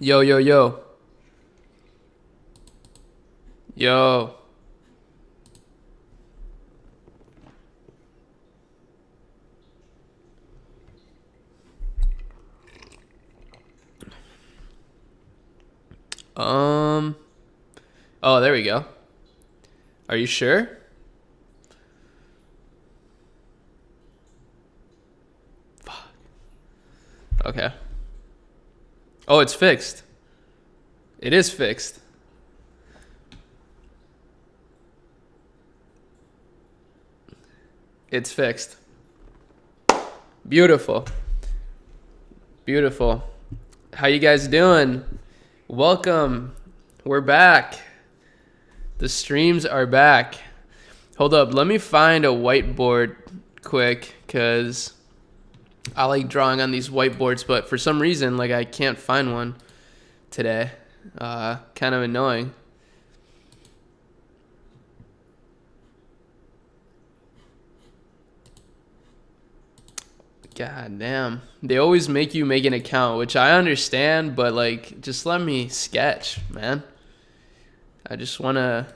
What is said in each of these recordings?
Yo, yo, yo. Yo. Um. Oh, there we go. Are you sure? Fuck. Okay. Oh, it's fixed. It is fixed. It's fixed. Beautiful. Beautiful. How you guys doing? Welcome. We're back. The streams are back. Hold up. Let me find a whiteboard quick because I like drawing on these whiteboards, but for some reason, like I can't find one today. Kind of annoying. God damn. They always make you make an account, which I understand, but like just let me sketch, man. I just wanna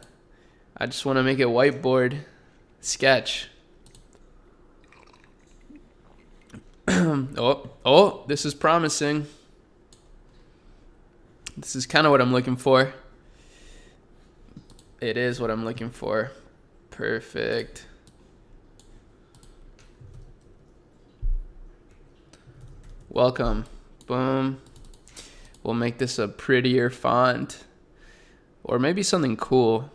make a whiteboard sketch. Oh, this is promising. This is kind of what I'm looking for. It is what I'm looking for. Perfect. Welcome. Boom. We'll make this a prettier font. Or maybe something cool.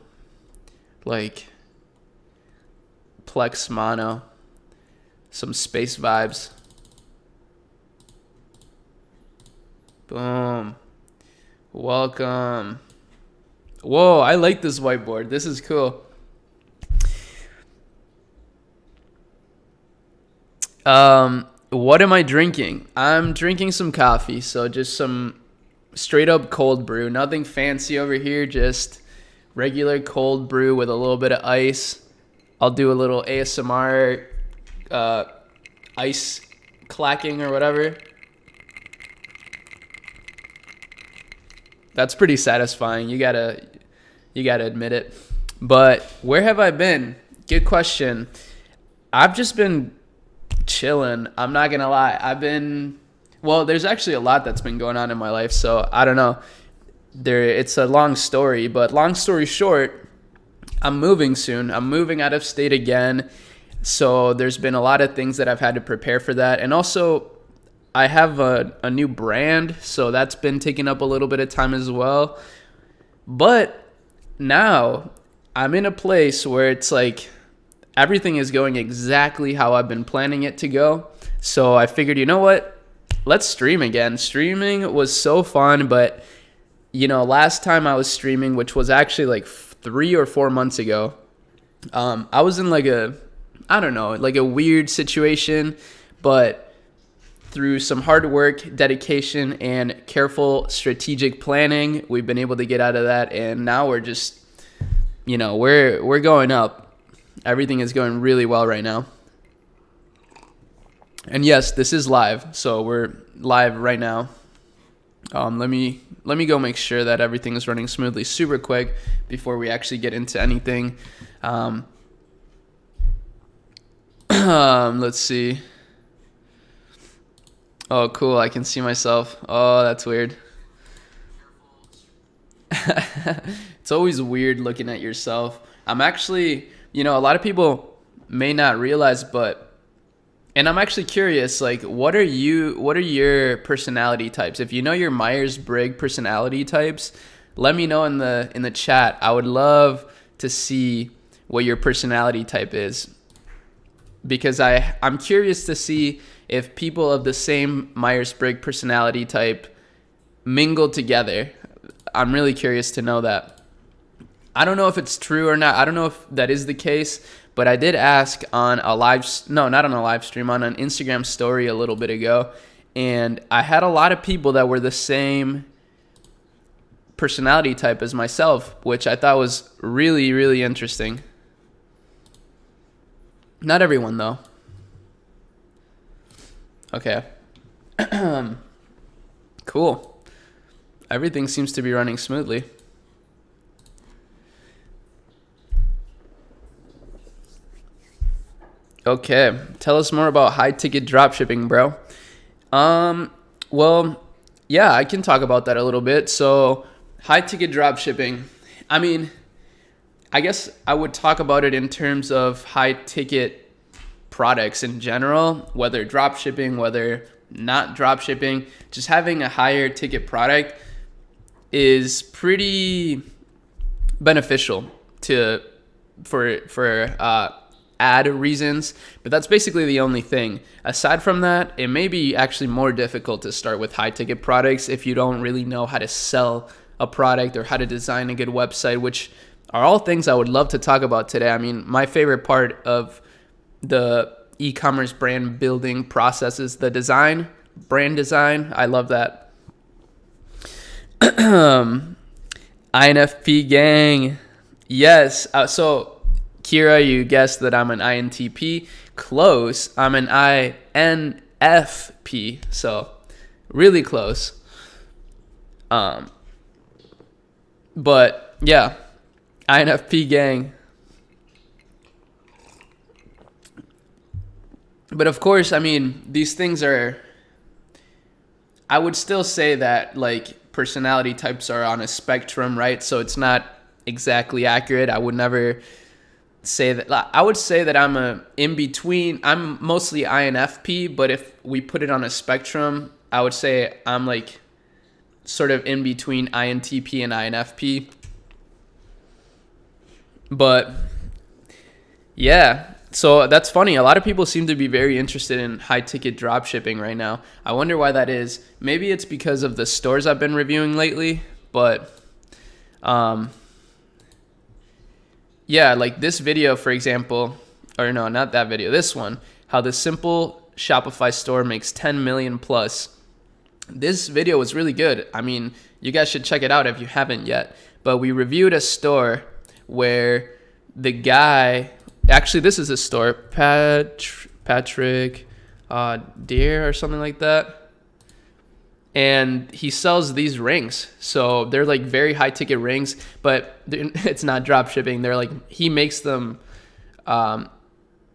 Like Plex Mono. Some space vibes. Boom. Welcome. Whoa, I like this whiteboard. This is cool. What am I drinking? I'm drinking some coffee, so just some straight up cold brew. Nothing fancy over here, just regular cold brew with a little bit of ice. I'll do a little ASMR ice clacking or whatever. That's pretty satisfying. You gotta admit it. But where have I been? Good question. I've just been chilling. I'm not gonna lie. There's actually a lot that's been going on in my life, so I don't know. It's a long story, but long story short, I'm moving soon. I'm moving out of state again. So there's been a lot of things that I've had to prepare for that. And also I have a new brand, so that's been taking up a little bit of time as well. But now I'm in a place where it's like everything is going exactly how I've been planning it to go. So I figured, you know what? Let's stream again. Streaming was so fun, but last time I was streaming, which was actually like 3 or 4 months ago, I was in like a weird situation, but through some hard work, dedication, and careful strategic planning, we've been able to get out of that, and now we're just, we're going up. Everything is going really well right now. And yes, this is live, so we're live right now. Let me go make sure that everything is running smoothly super quick before we actually get into anything. Let's see. Oh, cool. I can see myself. Oh, that's weird. It's always weird looking at yourself. I'm actually, a lot of people may not realize, and I'm actually curious, like, what are your personality types? If you know your Myers-Briggs personality types, let me know in the chat. I would love to see what your personality type is, because I'm curious to see if people of the same Myers-Briggs personality type mingle together. I'm really curious to know that. I don't know if it's true or not. I don't know if that is the case, but I did ask on a not on a live stream, on an Instagram story a little bit ago, and I had a lot of people that were the same personality type as myself, which I thought was really, really interesting. Not everyone, though. Okay. Cool. Everything seems to be running smoothly. Okay, tell us more about high ticket dropshipping, bro. Well, yeah, I can talk about that a little bit. So, high ticket dropshipping. I mean, I guess I would talk about it in terms of high ticket products in general, whether dropshipping, whether not dropshipping. Just having a higher ticket product is pretty beneficial to for ad reasons, but that's basically the only thing. Aside from that, it may be actually more difficult to start with high ticket products if you don't really know how to sell a product or how to design a good website, which are all things I would love to talk about today. I mean, my favorite part of the e-commerce brand building process is the design, brand design. I love that. INFP gang. Yes. So Kira, you guessed that I'm an INTP. Close. I'm an INFP. So really close. But yeah, INFP gang. But of course, I mean, these things are, I would still say that like personality types are on a spectrum, right? So it's not exactly accurate. I would never say that. I would say that I'm a in between. I'm mostly INFP, but if we put it on a spectrum, I would say I'm like sort of in between INTP and INFP. But yeah, so that's funny. A lot of people seem to be very interested in high ticket drop shipping right now. I wonder why that is. Maybe it's because of the stores I've been reviewing lately, but yeah, like this video, for example, or no, not that video, this one, how the simple Shopify store makes 10 million plus. This video was really good. I mean, you guys should check it out if you haven't yet. But we reviewed a store where the guy, actually this is a store, Patrick Deere or something like that. And he sells these rings. So they're like very high ticket rings, but it's not drop shipping. They're like, he makes them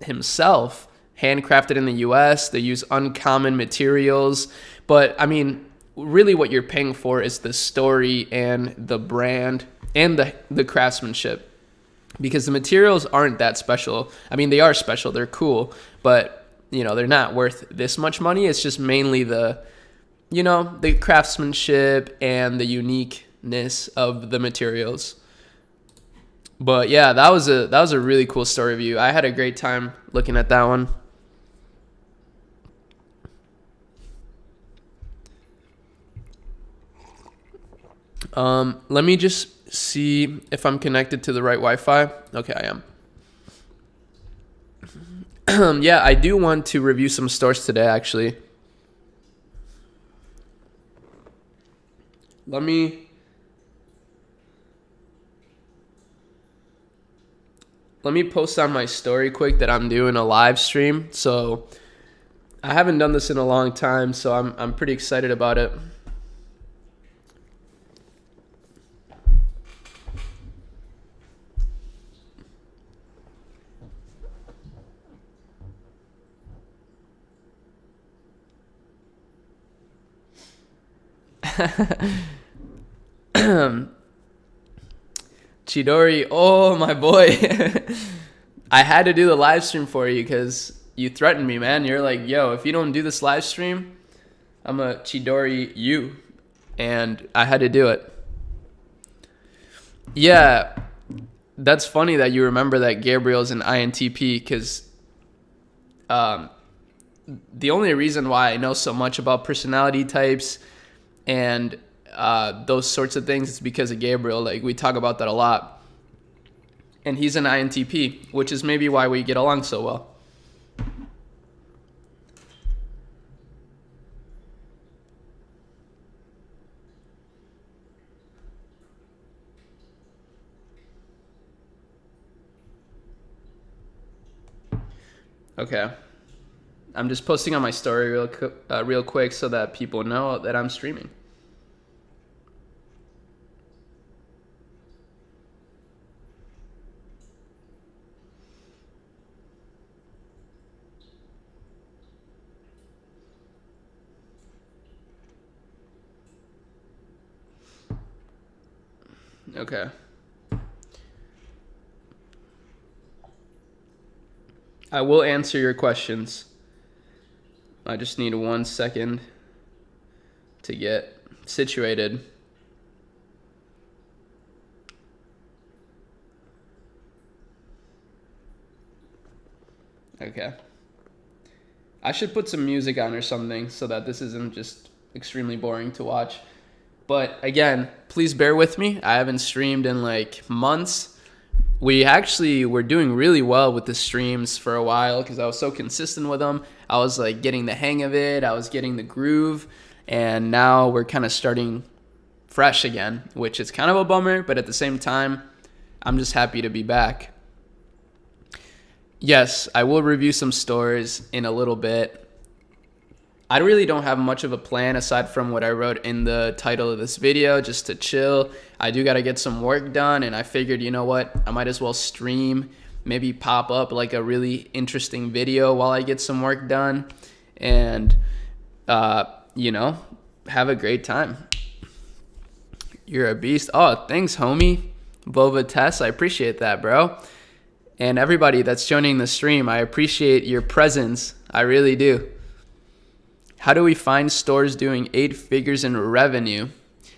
himself, handcrafted in the US. They use uncommon materials. But I mean, really what you're paying for is the story and the brand and the craftsmanship, because the materials aren't that special. I mean, they are special, they're cool, but you know, they're not worth this much money. It's just mainly the craftsmanship and the uniqueness of the materials. But yeah, that was a really cool store review. I had a great time looking at that one. Let me just see if I'm connected to the right Wi-Fi. Okay, I am. Yeah, I do want to review some stores today, actually. Let me post on my story quick that I'm doing a live stream. So I haven't done this in a long time, so I'm pretty excited about it. Chidori, oh my boy. I had to do the live stream for you because you threatened me, man. You're like, yo, if you don't do this live stream, I'm a Chidori you. And I had to do it. Yeah, that's funny that you remember that Gabriel's an INTP, because the only reason why I know so much about personality types and those sorts of things is because of Gabriel. Like, we talk about that a lot. And he's an INTP, which is maybe why we get along so well. Okay. I'm just posting on my story real quick so that people know that I'm streaming. Okay. I will answer your questions. I just need 1 second to get situated. Okay. I should put some music on or something so that this isn't just extremely boring to watch. But again, please bear with me. I haven't streamed in like months. We actually were doing really well with the streams for a while because I was so consistent with them. I was like getting the hang of it. I was getting the groove. And now we're kind of starting fresh again, which is kind of a bummer. But at the same time, I'm just happy to be back. Yes, I will review some stores in a little bit. I really don't have much of a plan aside from what I wrote in the title of this video, just to chill. I do got to get some work done, and I figured, you know what, I might as well stream, maybe pop up like a really interesting video while I get some work done, and, you know, have a great time. You're a beast. Oh, thanks, homie. Bova Tess, I appreciate that, bro. And everybody that's joining the stream, I appreciate your presence. I really do. How do we find stores doing 8 figures in revenue?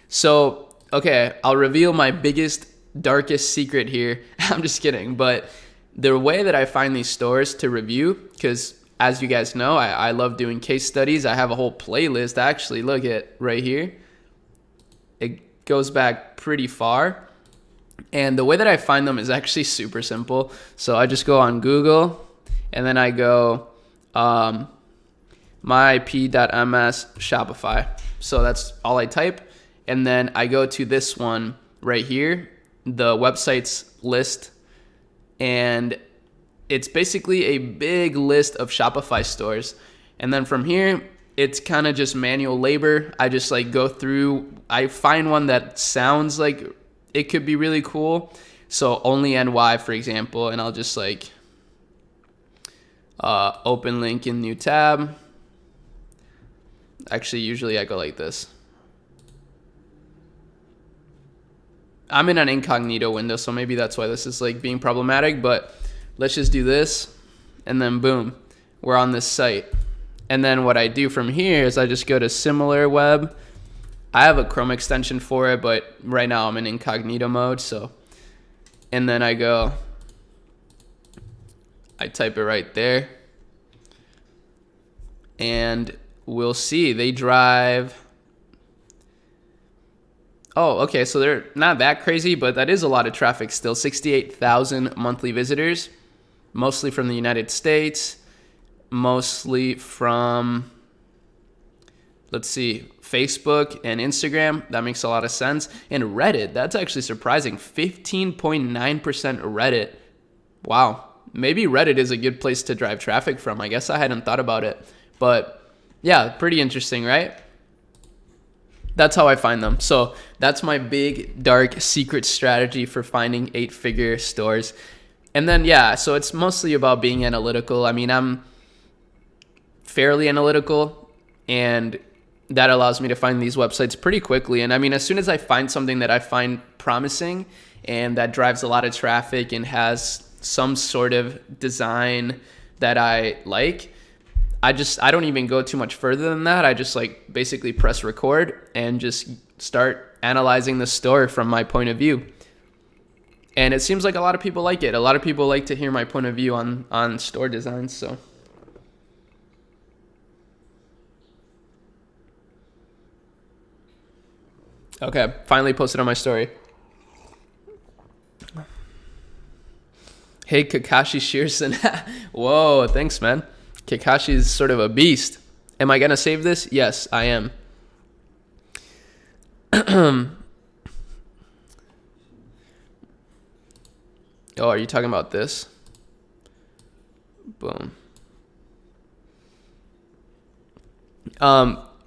So, okay, I'll reveal my biggest, darkest secret here. I'm just kidding. But the way that I find these stores to review, because as you guys know, I love doing case studies. I have a whole playlist. Actually, look at right here. It goes back pretty far. And the way that I find them is actually super simple. So I just go on Google, and then I go myip.ms Shopify. So that's all I type. And then I go to this one right here, the websites list. And it's basically a big list of Shopify stores. And then from here, it's kind of just manual labor. I just like go through, I find one that sounds like it could be really cool. So only NY, for example, and I'll just like open link in new tab. Actually, usually I go like this. I'm in an incognito window, so maybe that's why this is like being problematic, but let's just do this, and then boom, we're on this site. And then what I do from here is I just go to similar web. I have a Chrome extension for it, but right now I'm in incognito mode, so. And then I type it right there. And we'll see, they drive. Oh, okay, so they're not that crazy, but that is a lot of traffic still. 68,000 monthly visitors, mostly from the United States, mostly from, let's see, Facebook and Instagram. That makes a lot of sense. And Reddit, that's actually surprising. 15.9% Reddit. Wow. Maybe Reddit is a good place to drive traffic from. I guess I hadn't thought about it. But yeah, pretty interesting, right? That's how I find them. So that's my big, dark, secret strategy for finding 8-figure stores. And then, yeah, so it's mostly about being analytical. I mean, I'm fairly analytical, and that allows me to find these websites pretty quickly. And I mean, as soon as I find something that I find promising and that drives a lot of traffic and has some sort of design that I like, I don't even go too much further than that. I just like basically press record and just start analyzing the store from my point of view. And it seems like a lot of people like it. A lot of people like to hear my point of view on store designs, so. Okay, finally posted on my story. Hey, Kakashi Shearson. Whoa, thanks, man. Kakashi is sort of a beast. Am I going to save this? Yes, I am. Oh, are you talking about this? Boom.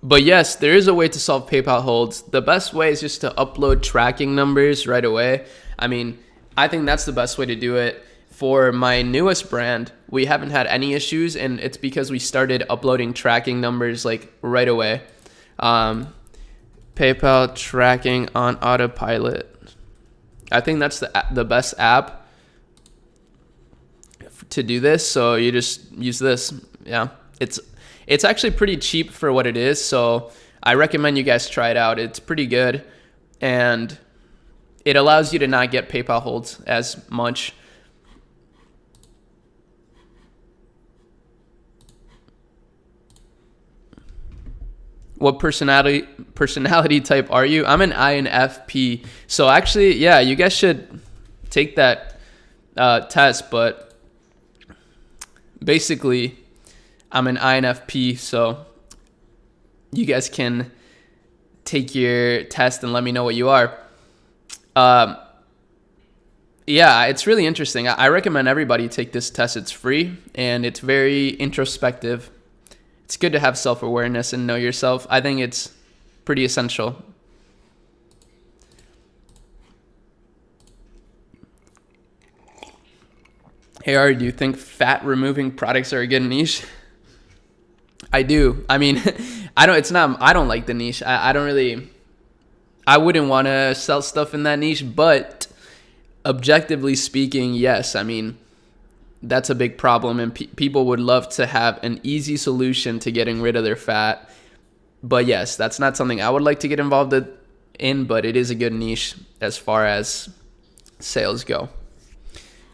But yes, there is a way to solve PayPal holds. The best way is just to upload tracking numbers right away. I mean, I think that's the best way to do it. For my newest brand, we haven't had any issues, and it's because we started uploading tracking numbers like right away. PayPal tracking on autopilot. I think that's the best app to do this. So you just use this. Yeah, it's actually pretty cheap for what it is. So I recommend you guys try it out. It's pretty good, and it allows you to not get PayPal holds as much. What personality type are you? I'm an INFP. So actually, yeah, you guys should take that test. But basically, I'm an INFP. So you guys can take your test and let me know what you are. Yeah, it's really interesting. I recommend everybody take this test. It's free and it's very introspective. It's good to have self-awareness and know yourself. I think it's pretty essential. Hey, Ari, do you think fat removing products are a good niche? I do. I mean, I don't like the niche. I wouldn't want to sell stuff in that niche, but objectively speaking, yes. I mean, that's a big problem, and people would love to have an easy solution to getting rid of their fat. But yes, that's not something I would like to get involved in, but it is a good niche as far as sales go.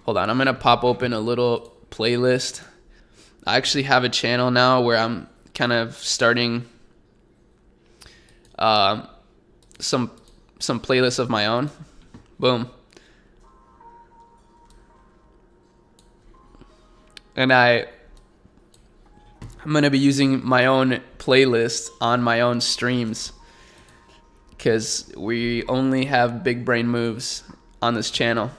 Hold on, I'm going to pop open a little playlist. I actually have a channel now where I'm kind of starting some playlists of my own. Boom. And I'm going to be using my own playlist on my own streams because we only have big brain moves on this channel.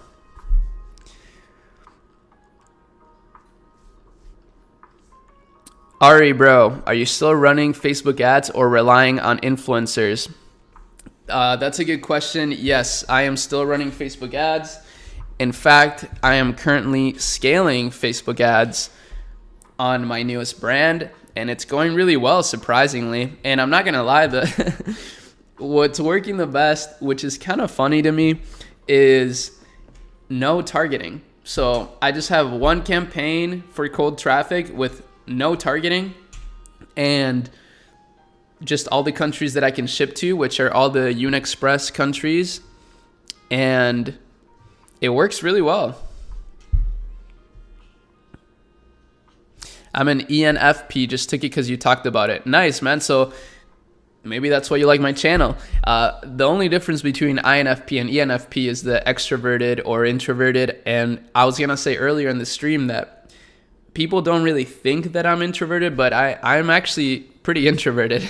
Ari, bro, are you still running Facebook ads or relying on influencers? That's a good question. Yes, I am still running Facebook ads. In fact, I am currently scaling Facebook ads on my newest brand, and it's going really well, surprisingly. And I'm not going to lie, what's working the best, which is kind of funny to me, is no targeting. So I just have one campaign for cold traffic with no targeting and just all the countries that I can ship to, which are all the UniExpress countries. And it works really well. I'm an ENFP, just took it because you talked about it. Nice, man. So maybe that's why you like my channel. The only difference between INFP and ENFP is the extroverted or introverted. And I was going to say earlier in the stream that people don't really think that I'm introverted, but I'm actually pretty introverted.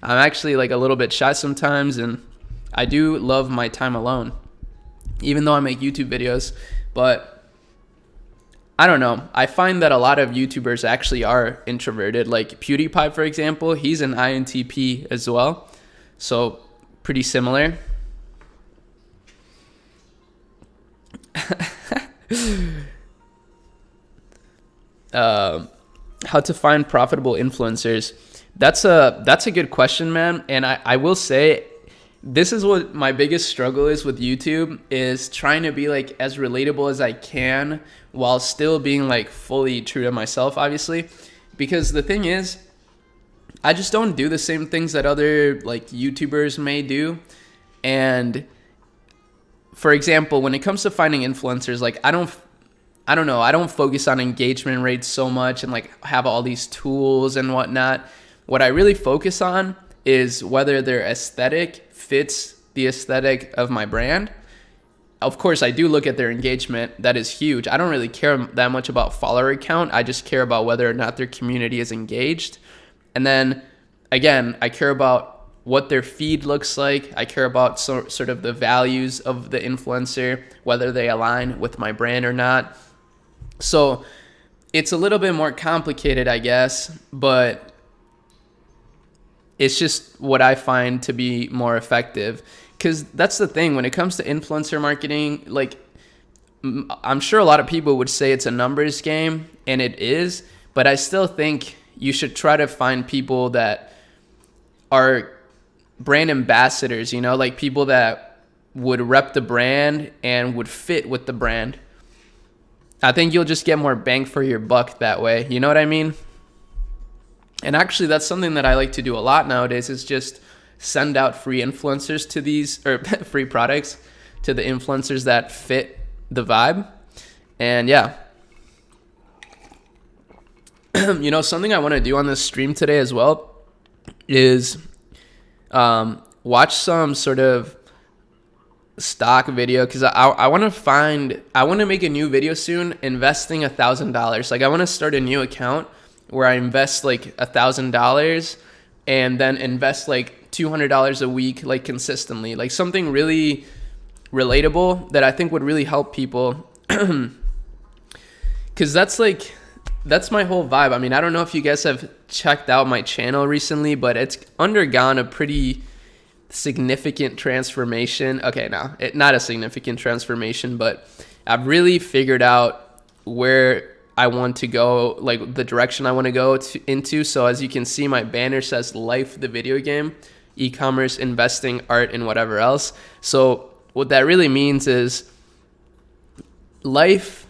I'm actually like a little bit shy sometimes, and I do love my time alone, even though I make YouTube videos. But I don't know. I find that a lot of YouTubers actually are introverted. Like PewDiePie, for example, he's an INTP as well. So pretty similar. How to find profitable influencers. That's a good question, man. And I will say, this is what my biggest struggle is with YouTube, is trying to be like as relatable as I can while still being like fully true to myself, obviously. Because the thing is, I just don't do the same things that other like YouTubers may do. And for example, when it comes to finding influencers, like I don't know, I don't focus on engagement rates so much and like have all these tools and whatnot. What I really focus on is whether their aesthetic fits the aesthetic of my brand. Of course, I do look at their engagement. That is huge. I don't really care that much about follower count. I just care about whether or not their community is engaged. And then again, I care about what their feed looks like. I care about sort of the values of the influencer, whether they align with my brand or not. So it's a little bit more complicated, I guess, but it's just what I find to be more effective. Because that's the thing, when it comes to influencer marketing, like I'm sure a lot of people would say it's a numbers game, and it is, but I still think you should try to find people that are brand ambassadors, you know, like people that would rep the brand and would fit with the brand. I think you'll just get more bang for your buck that way. You know what I mean? And actually, that's something that I like to do a lot nowadays, is just send out free influencers to these, or free products to the influencers that fit the vibe. And yeah, something I want to do on this stream today as well is watch some sort of stock video, because I want to make a new video soon investing $1,000. Like, I want to start a new account where I invest like $1,000 and then invest like $200 a week, like consistently, like something really relatable that I think would really help people. Because that's my whole vibe. I mean, I don't know if you guys have checked out my channel recently, but it's undergone a pretty significant transformation. Okay, not a significant transformation, but I've really figured out where I want to go, like the direction I want to go into. So as you can see, my banner says Life the Video Game, e-commerce, investing, art, and whatever else. So what that really means is life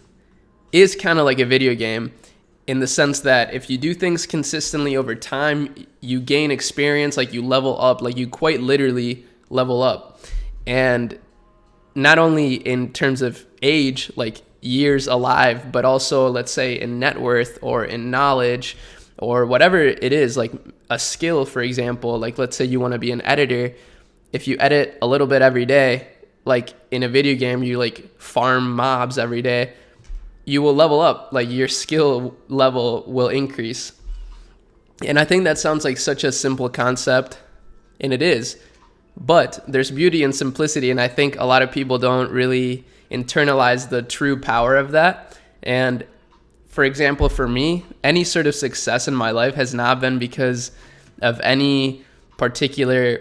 is kind of like a video game, in the sense that if you do things consistently over time, you gain experience, like you level up, like you quite literally level up. And not only in terms of age, like years alive, but also, let's say, in net worth or in knowledge or whatever it is, like a skill, for example. Like, let's say you want to be an editor. If you edit a little bit every day, like in a video game, you like farm mobs every day, you will level up, like your skill level will increase. And I think that sounds like such a simple concept, and it is, but there's beauty in simplicity, and I think a lot of people don't really internalize the true power of that. And for example, for me, any sort of success in my life has not been because of any particular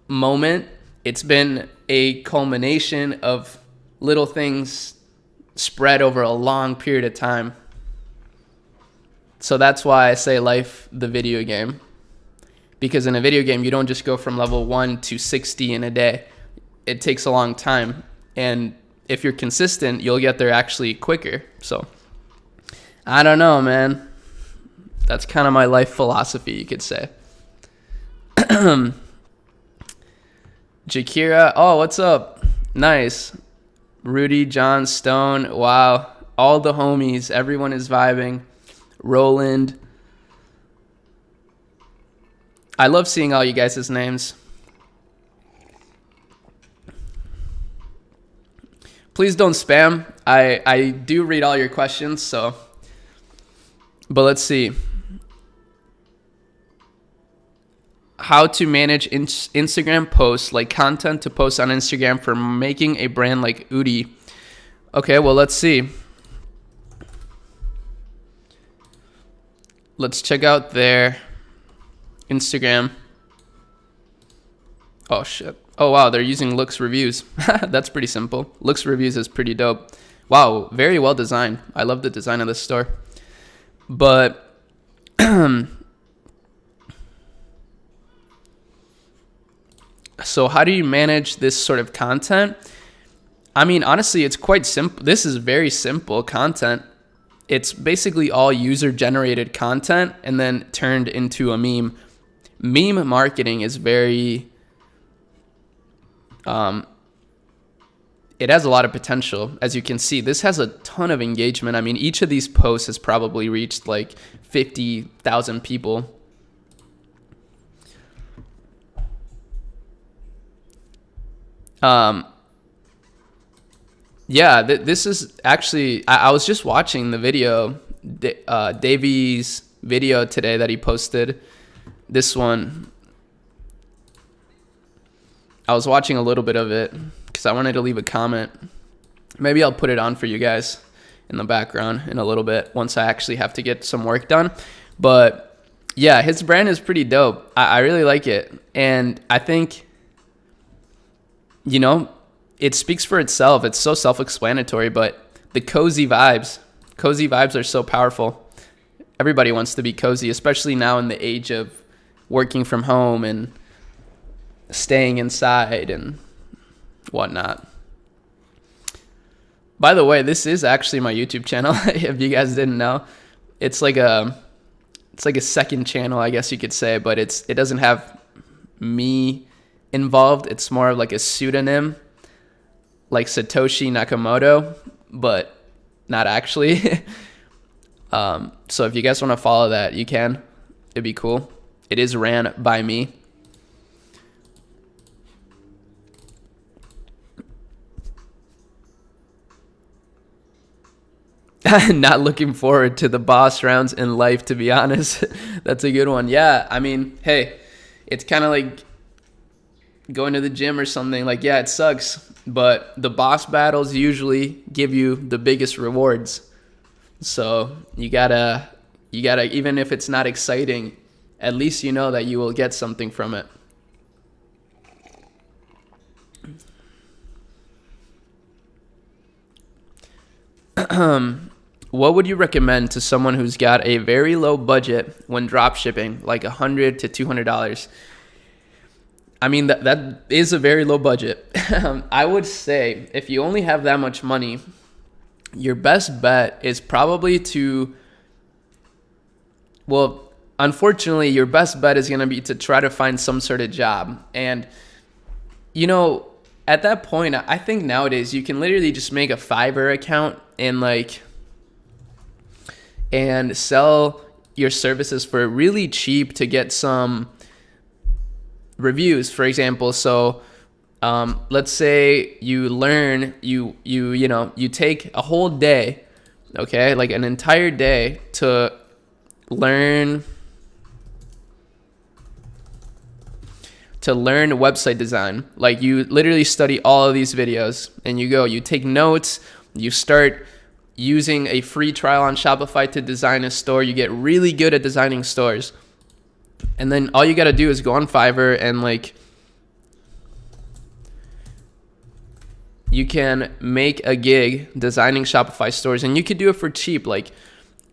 moment. It's been a culmination of little things spread over a long period of time. So that's why I say life the video game, because in a video game you don't just go from level 1 to 60 in a day. It takes a long time, and if you're consistent, you'll get there actually quicker. So I don't know, man, that's kind of my life philosophy, you could say. Jakira, oh, what's up? Nice. Rudy, John, Stone, wow. All the homies, everyone is vibing. Roland. I love seeing all you guys' names. Please don't spam. I do read all your questions, so. But let's see. How to manage Instagram posts, like content to post on Instagram for making a brand like Udi. Okay, well, let's see. Let's check out their Instagram. Oh, shit. Oh, wow, they're using Looks Reviews. That's pretty simple. Looks Reviews is pretty dope. Wow, very well designed. I love the design of this store. But so how do you manage this sort of content? I mean, honestly, it's quite simple. This is very simple content. It's basically all user-generated content and then turned into a meme. Meme marketing is very... it has a lot of potential. As you can see, this has a ton of engagement. I mean, each of these posts has probably reached like 50,000 people. Yeah, this is actually, I was just watching the video, Davies video today that he posted. This one, I was watching a little bit of it because I wanted to leave a comment. Maybe I'll put it on for you guys in the background in a little bit once I actually have to get some work done. But yeah, his brand is pretty dope. I really like it. And I think, you know, it speaks for itself. It's so self-explanatory, but the cozy vibes are so powerful. Everybody wants to be cozy, especially now in the age of working from home and staying inside and whatnot. By the way, this is actually my YouTube channel. If you guys didn't know, it's like a second channel, I guess you could say, but it doesn't have me involved. It's more of like a pseudonym, like Satoshi Nakamoto, but not actually. So if you guys want to follow that, you can. It'd be cool. It is ran by me. Not looking forward to the boss rounds in life, to be honest. That's a good one. Yeah, I mean, hey, it's kind of like going to the gym or something. Like, yeah, it sucks, but the boss battles usually give you the biggest rewards. So you gotta, even if it's not exciting, at least you know that you will get something from it. What would you recommend to someone who's got a very low budget when drop shipping, like $100 to $200? I mean, that is a very low budget. I would say if you only have that much money, your best bet is probably unfortunately, your best bet is going to be to try to find some sort of job. And, at that point, I think nowadays you can literally just make a Fiverr account and sell your services for really cheap to get some reviews, for example. So let's say you learn, you take a whole day, okay, like an entire day to learn website design. Like, you literally study all of these videos and you take notes, you start using a free trial on Shopify to design a store. You get really good at designing stores. And then all you got to do is go on Fiverr and you can make a gig designing Shopify stores, and you could do it for cheap. Like,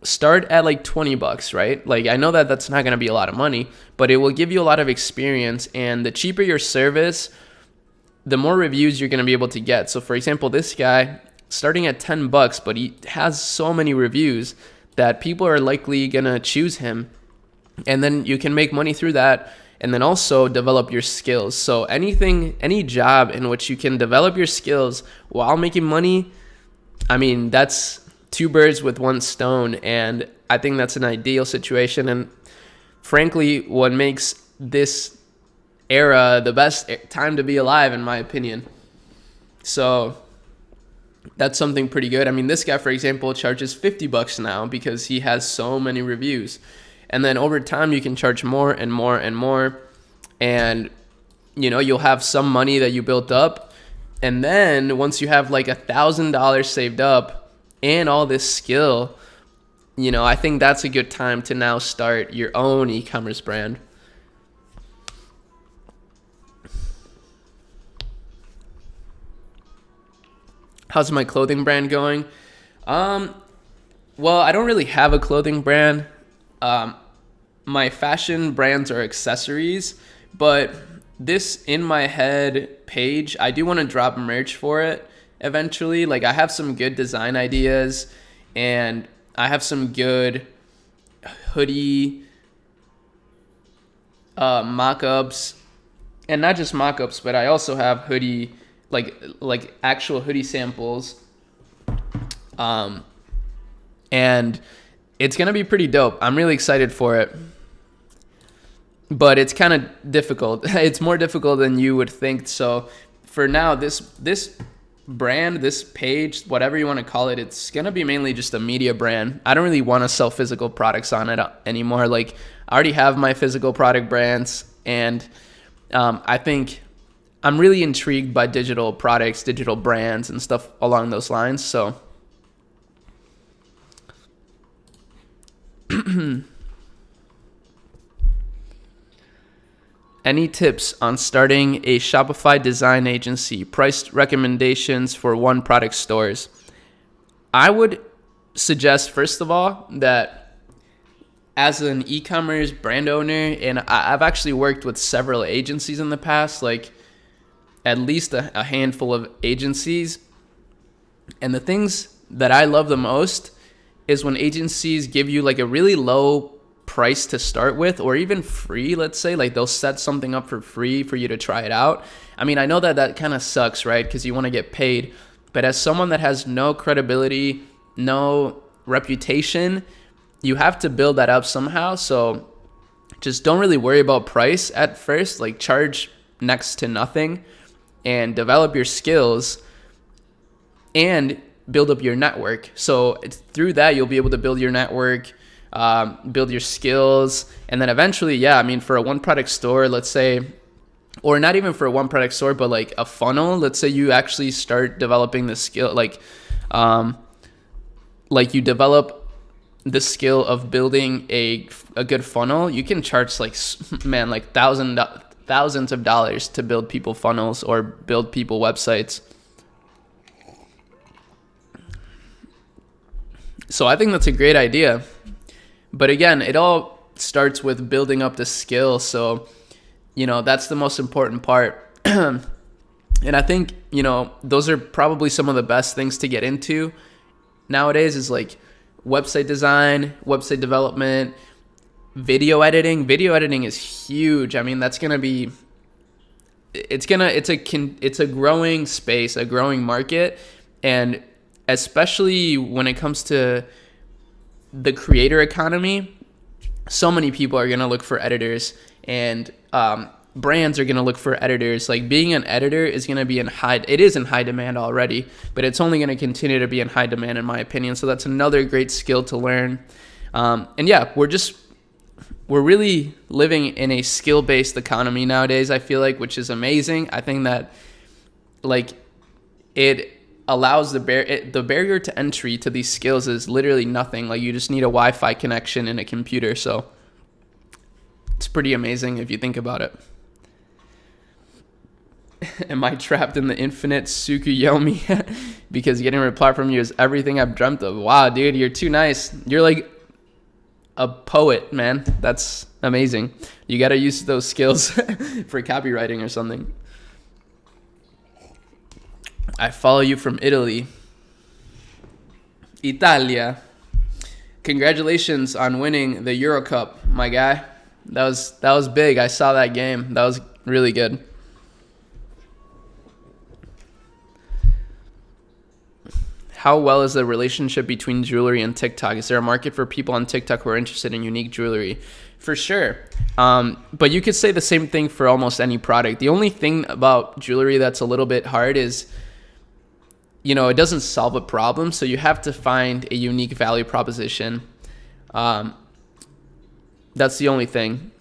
start at like $20, right? Like, I know that that's not going to be a lot of money, but it will give you a lot of experience. And the cheaper your service, the more reviews you're going to be able to get. So for example, this guy starting at $10, but he has so many reviews that people are likely going to choose him. And then you can make money through that, and then also develop your skills. So any job in which you can develop your skills while making money, I mean, that's two birds with one stone. And I think that's an ideal situation. And frankly, what makes this era the best time to be alive, in my opinion. So that's something pretty good. I mean, this guy, for example, charges $50 now because he has so many reviews. And then over time, you can charge more and more and more. And, you'll have some money that you built up. And then once you have like $1,000 saved up and all this skill, I think that's a good time to now start your own e-commerce brand. How's my clothing brand going? Well, I don't really have a clothing brand. My fashion brands are accessories, but this In My Head page, I do want to drop merch for it eventually. Like, I have some good design ideas, and I have some good hoodie mock-ups, and not just mock-ups, but I also have hoodie, like actual hoodie samples. And it's going to be pretty dope. I'm really excited for it. But it's kind of difficult. It's more difficult than you would think. So for now, this brand, this page, whatever you want to call it, it's going to be mainly just a media brand. I don't really want to sell physical products on it anymore. Like, I already have my physical product brands, and I think I'm really intrigued by digital products, digital brands, and stuff along those lines. So any tips on starting a Shopify design agency? Price recommendations for one product stores? I would suggest, first of all, that as an e-commerce brand owner, and I've actually worked with several agencies in the past, like at least a handful of agencies. And the things that I love the most is when agencies give you like a really low price to start with, or even free, let's say, like they'll set something up for free for you to try it out. I mean, I know that kind of sucks, right? Because you want to get paid. But as someone that has no credibility, no reputation, you have to build that up somehow. So just don't really worry about price at first. Like charge next to nothing and develop your skills and build up your network. So through that, you'll be able to build your network, build your skills, and then eventually, I mean, for a one product store, let's say, or not even for a one product store, but like a funnel, let's say you actually start developing the skill, like you develop the skill of building a good funnel, you can charge like thousands of dollars to build people funnels or build people websites. So I think that's a great idea. But again, it all starts with building up the skill. So, that's the most important part. And I think, those are probably some of the best things to get into nowadays is like website design, website development, video editing. Video editing is huge. I mean, that's going to be, it's a growing space, a growing market. And especially when it comes to the creator economy, so many people are going to look for editors, and brands are going to look for editors. Like being an editor is going to be it is in high demand already, but it's only going to continue to be in high demand in my opinion. So that's another great skill to learn. And yeah, we're really living in a skill-based economy nowadays, I feel like, which is amazing. I think that like it allows the barrier to entry to these skills is literally nothing. Like you just need a Wi-Fi connection and a computer. So it's pretty amazing if you think about it. Am I trapped in the infinite Tsukuyomi? Because getting a reply from you is everything I've dreamt of. Wow, dude, you're too nice. You're like a poet, man. That's amazing. You got to use those skills for copywriting or something. I follow you from Italy. Italia. Congratulations on winning the Euro Cup, my guy. That was big. I saw that game. That was really good. How well is the relationship between jewelry and TikTok? Is there a market for people on TikTok who are interested in unique jewelry? For sure. But you could say the same thing for almost any product. The only thing about jewelry that's a little bit hard is, it doesn't solve a problem. So you have to find a unique value proposition. That's the only thing.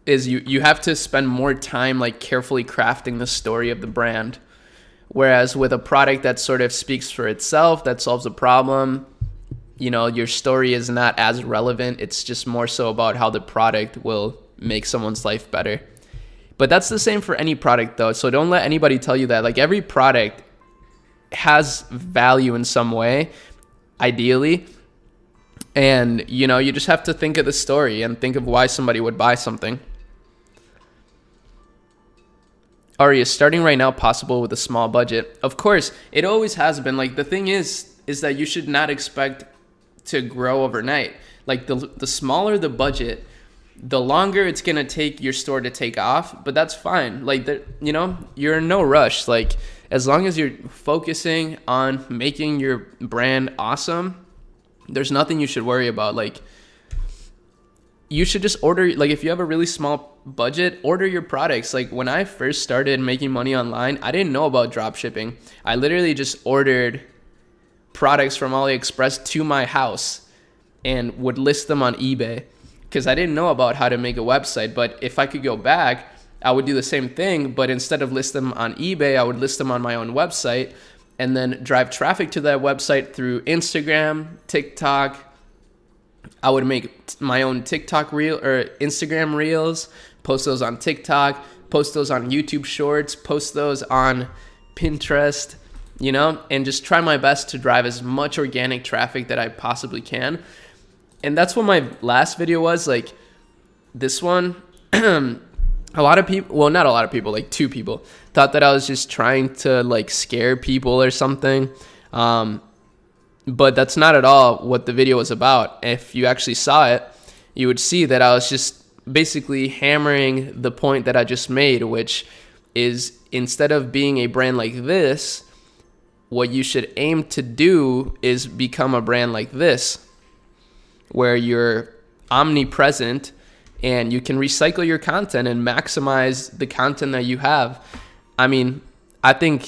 Is you have to spend more time like carefully crafting the story of the brand. Whereas with a product that sort of speaks for itself, that solves a problem, your story is not as relevant. It's just more so about how the product will make someone's life better. But that's the same for any product though. So don't let anybody tell you that. Like every product has value in some way, ideally. And, you just have to think of the story and think of why somebody would buy something. Ari, is starting right now possible with a small budget? Of course, it always has been. Like the thing is that you should not expect to grow overnight. Like the smaller the budget, the longer it's going to take your store to take off, but that's fine. Like you're in no rush. Like as long as you're focusing on making your brand awesome, there's nothing you should worry about. Like you should just order, like if you have a really small budget, order your products. Like when I first started making money online, I didn't know about dropshipping. I literally just ordered products from AliExpress to my house and would list them on eBay because I didn't know about how to make a website. But if I could go back, I would do the same thing, but instead of list them on eBay, I would list them on my own website and then drive traffic to that website through Instagram, TikTok. I would make my own TikTok reel or Instagram reels, post those on TikTok, post those on YouTube Shorts, post those on Pinterest, and just try my best to drive as much organic traffic that I possibly can. And that's what my last video was. Like this one, a lot of people, well, not a lot of people, like 2 people thought that I was just trying to like scare people or something. But that's not at all what the video was about. If you actually saw it, you would see that I was just basically hammering the point that I just made, which is instead of being a brand like this, what you should aim to do is become a brand like this, where you're omnipresent and you can recycle your content and maximize the content that you have. I mean, I don't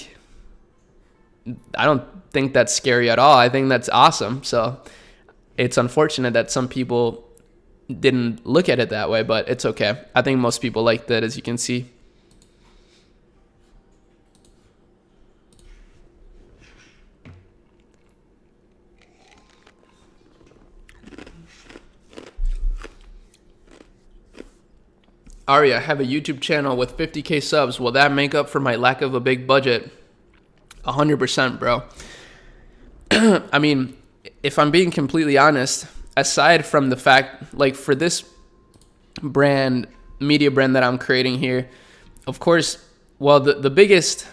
think that's scary at all. I think that's awesome. So it's unfortunate that some people didn't look at it that way, but it's okay. I think most people like that, as you can see. Ari, I have a YouTube channel with 50K subs. Will that make up for my lack of a big budget? 100%, bro. I mean, if I'm being completely honest, aside from the fact, like for this brand, media brand that I'm creating here, of course, well, the biggest,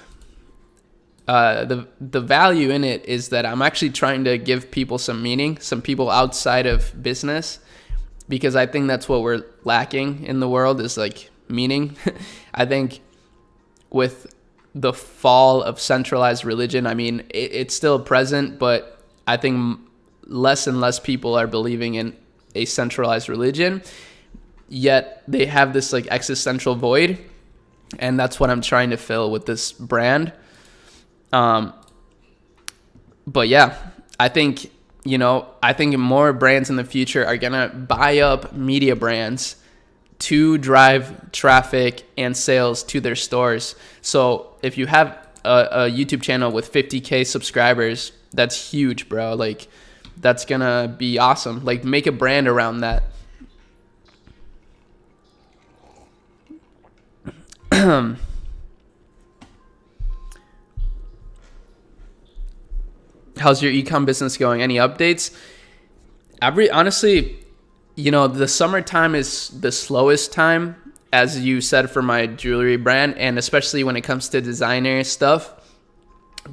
the value in it is that I'm actually trying to give people some meaning, some people outside of business, because I think that's what we're lacking in the world is like meaning. I think with the fall of centralized religion, I mean, it's still present, but I think less and less people are believing in a centralized religion, yet they have this like existential void, and that's what I'm trying to fill with this brand. But yeah, I think more brands in the future are gonna buy up media brands to drive traffic and sales to their stores. So if you have a YouTube channel with 50K subscribers, that's huge, bro. Like, that's gonna be awesome. Like, make a brand around that. How's your ecom business going? Any updates? Honestly, the summertime is the slowest time, as you said, for my jewelry brand, and especially when it comes to designer stuff.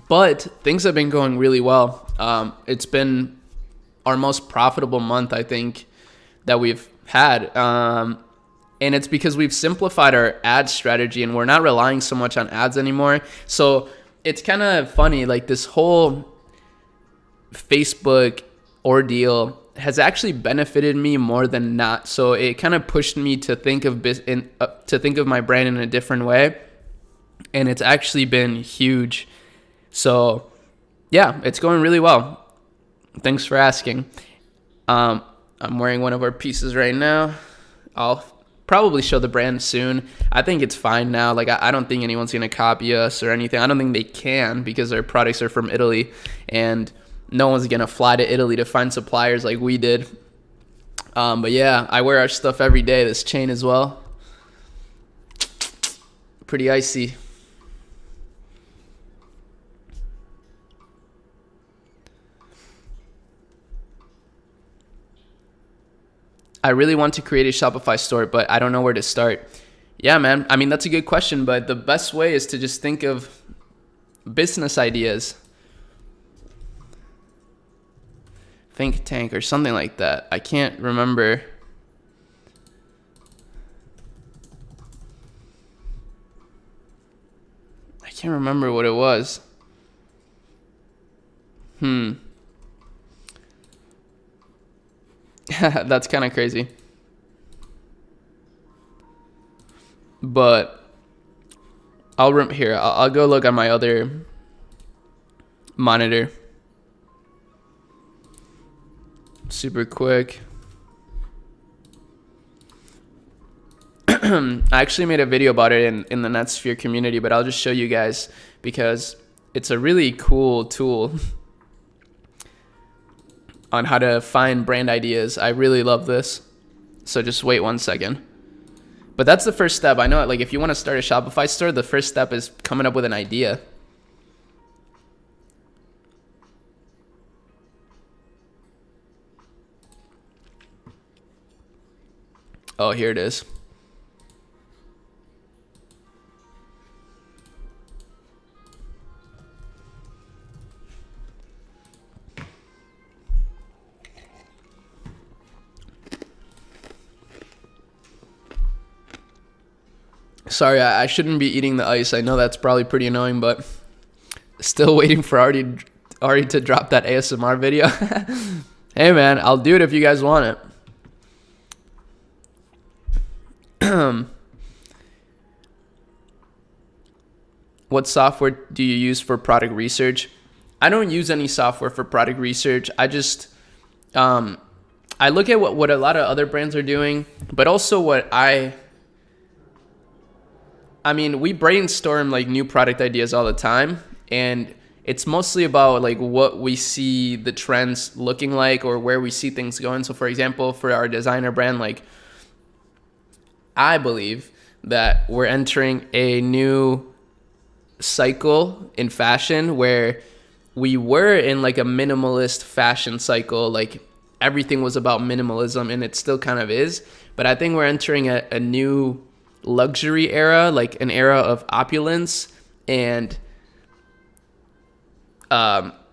But things have been going really well. It's been our most profitable month, I think, that we've had. And it's because we've simplified our ad strategy and we're not relying so much on ads anymore. So it's kind of funny, like this whole Facebook ordeal has actually benefited me more than not. So it kind of pushed me to think of my brand in a different way, and it's actually been huge. So yeah, it's going really well. Thanks for asking. I'm wearing one of our pieces right now. I'll probably show the brand soon. I think it's fine now. Like, I don't think anyone's gonna copy us or anything. I don't think they can, because our products are from Italy, and no one's gonna fly to Italy to find suppliers like we did. But yeah, I wear our stuff every day. This chain as well. Pretty icy. I really want to create a Shopify store, but I don't know where to start. Yeah, man. I mean, that's a good question, but the best way is to just think of business ideas. Think tank or something like that. I can't remember. I can't remember what it was. That's kind of crazy. But I'll go look on my other monitor. Super quick. I actually made a video about it in the Netsphere community, but I'll just show you guys because it's a really cool tool on how to find brand ideas. I really love this. So just wait 1 second. But that's the first step. I know, like, if you want to start a Shopify store, the first step is coming up with an idea. Oh, here it is. Sorry, I shouldn't be eating the ice. I know that's probably pretty annoying, but still waiting for Ari to drop that ASMR video. Hey man, I'll do it if you guys want it. What software do you use for product research? I don't use any software for product research. I just I look at what a lot of other brands are doing, but also what I mean, we brainstorm like new product ideas all the time, and it's mostly about like what we see the trends looking like or where we see things going. So for example, for our designer brand, like I believe that we're entering a new cycle in fashion where we were in like a minimalist fashion cycle, like everything was about minimalism, and it still kind of is, but I think we're entering a new luxury era, like an era of opulence and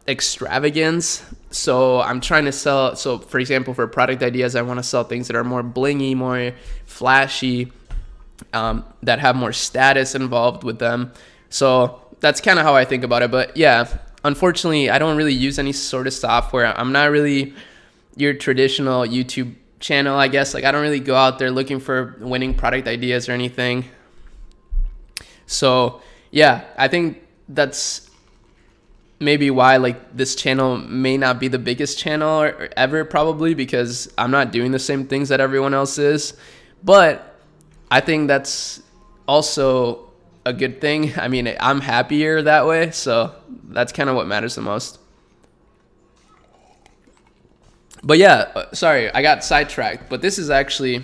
extravagance. So I'm trying to sell, so for example, for product ideas, I want to sell things that are more blingy, more flashy, that have more status involved with them. So that's kind of how I think about it. But yeah, unfortunately, I don't really use any sort of software. I'm not really your traditional YouTube channel, I guess. Like I don't really go out there looking for winning product ideas or anything. So yeah, I think that's maybe why like this channel may not be the biggest channel or ever, probably because I'm not doing the same things that everyone else is. But I think that's also a good thing. I mean, I'm happier that way, so that's kind of what matters the most. But yeah, sorry, I got sidetracked. But this is actually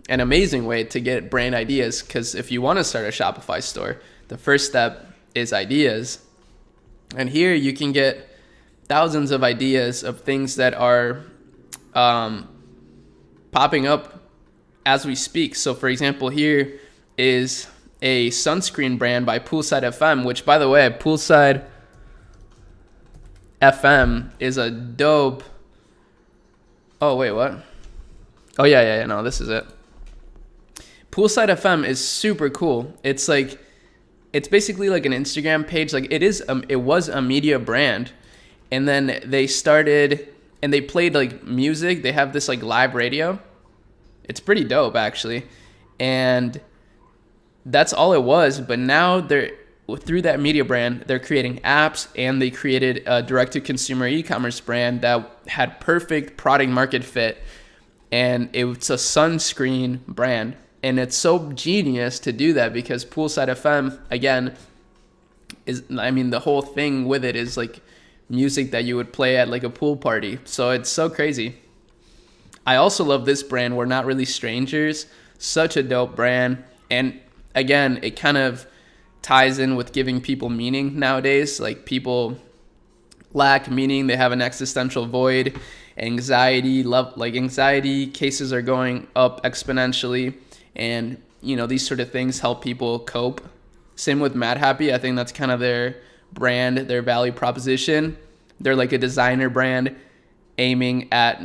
an amazing way to get brand ideas, because if you want to start a Shopify store, the first step is ideas. And here you can get thousands of ideas of things that are popping up as we speak. So for example, here is a sunscreen brand by Poolside FM, which by the way, Poolside FM is a dope. Oh, wait, what? Oh, yeah, no, this is it. Poolside FM is super cool. It's like, it's basically like an Instagram page. Like it was a media brand. And then they started, and they played like music. They have this like live radio. It's pretty dope, actually. And that's all it was. But now through that media brand, they're creating apps, and they created a direct-to-consumer e-commerce brand that had perfect product market fit, and it's a sunscreen brand. And it's so genius to do that because Poolside FM, again, the whole thing with it is like music that you would play at like a pool party. So it's so crazy. I also love this brand, We're Not Really Strangers. Such a dope brand. And again, it kind of ties in with giving people meaning nowadays. Like people lack meaning, they have an existential void, anxiety cases are going up exponentially, and these sort of things help people cope. Same with Mad Happy. I think that's kind of their brand, their value proposition. They're like a designer brand aiming at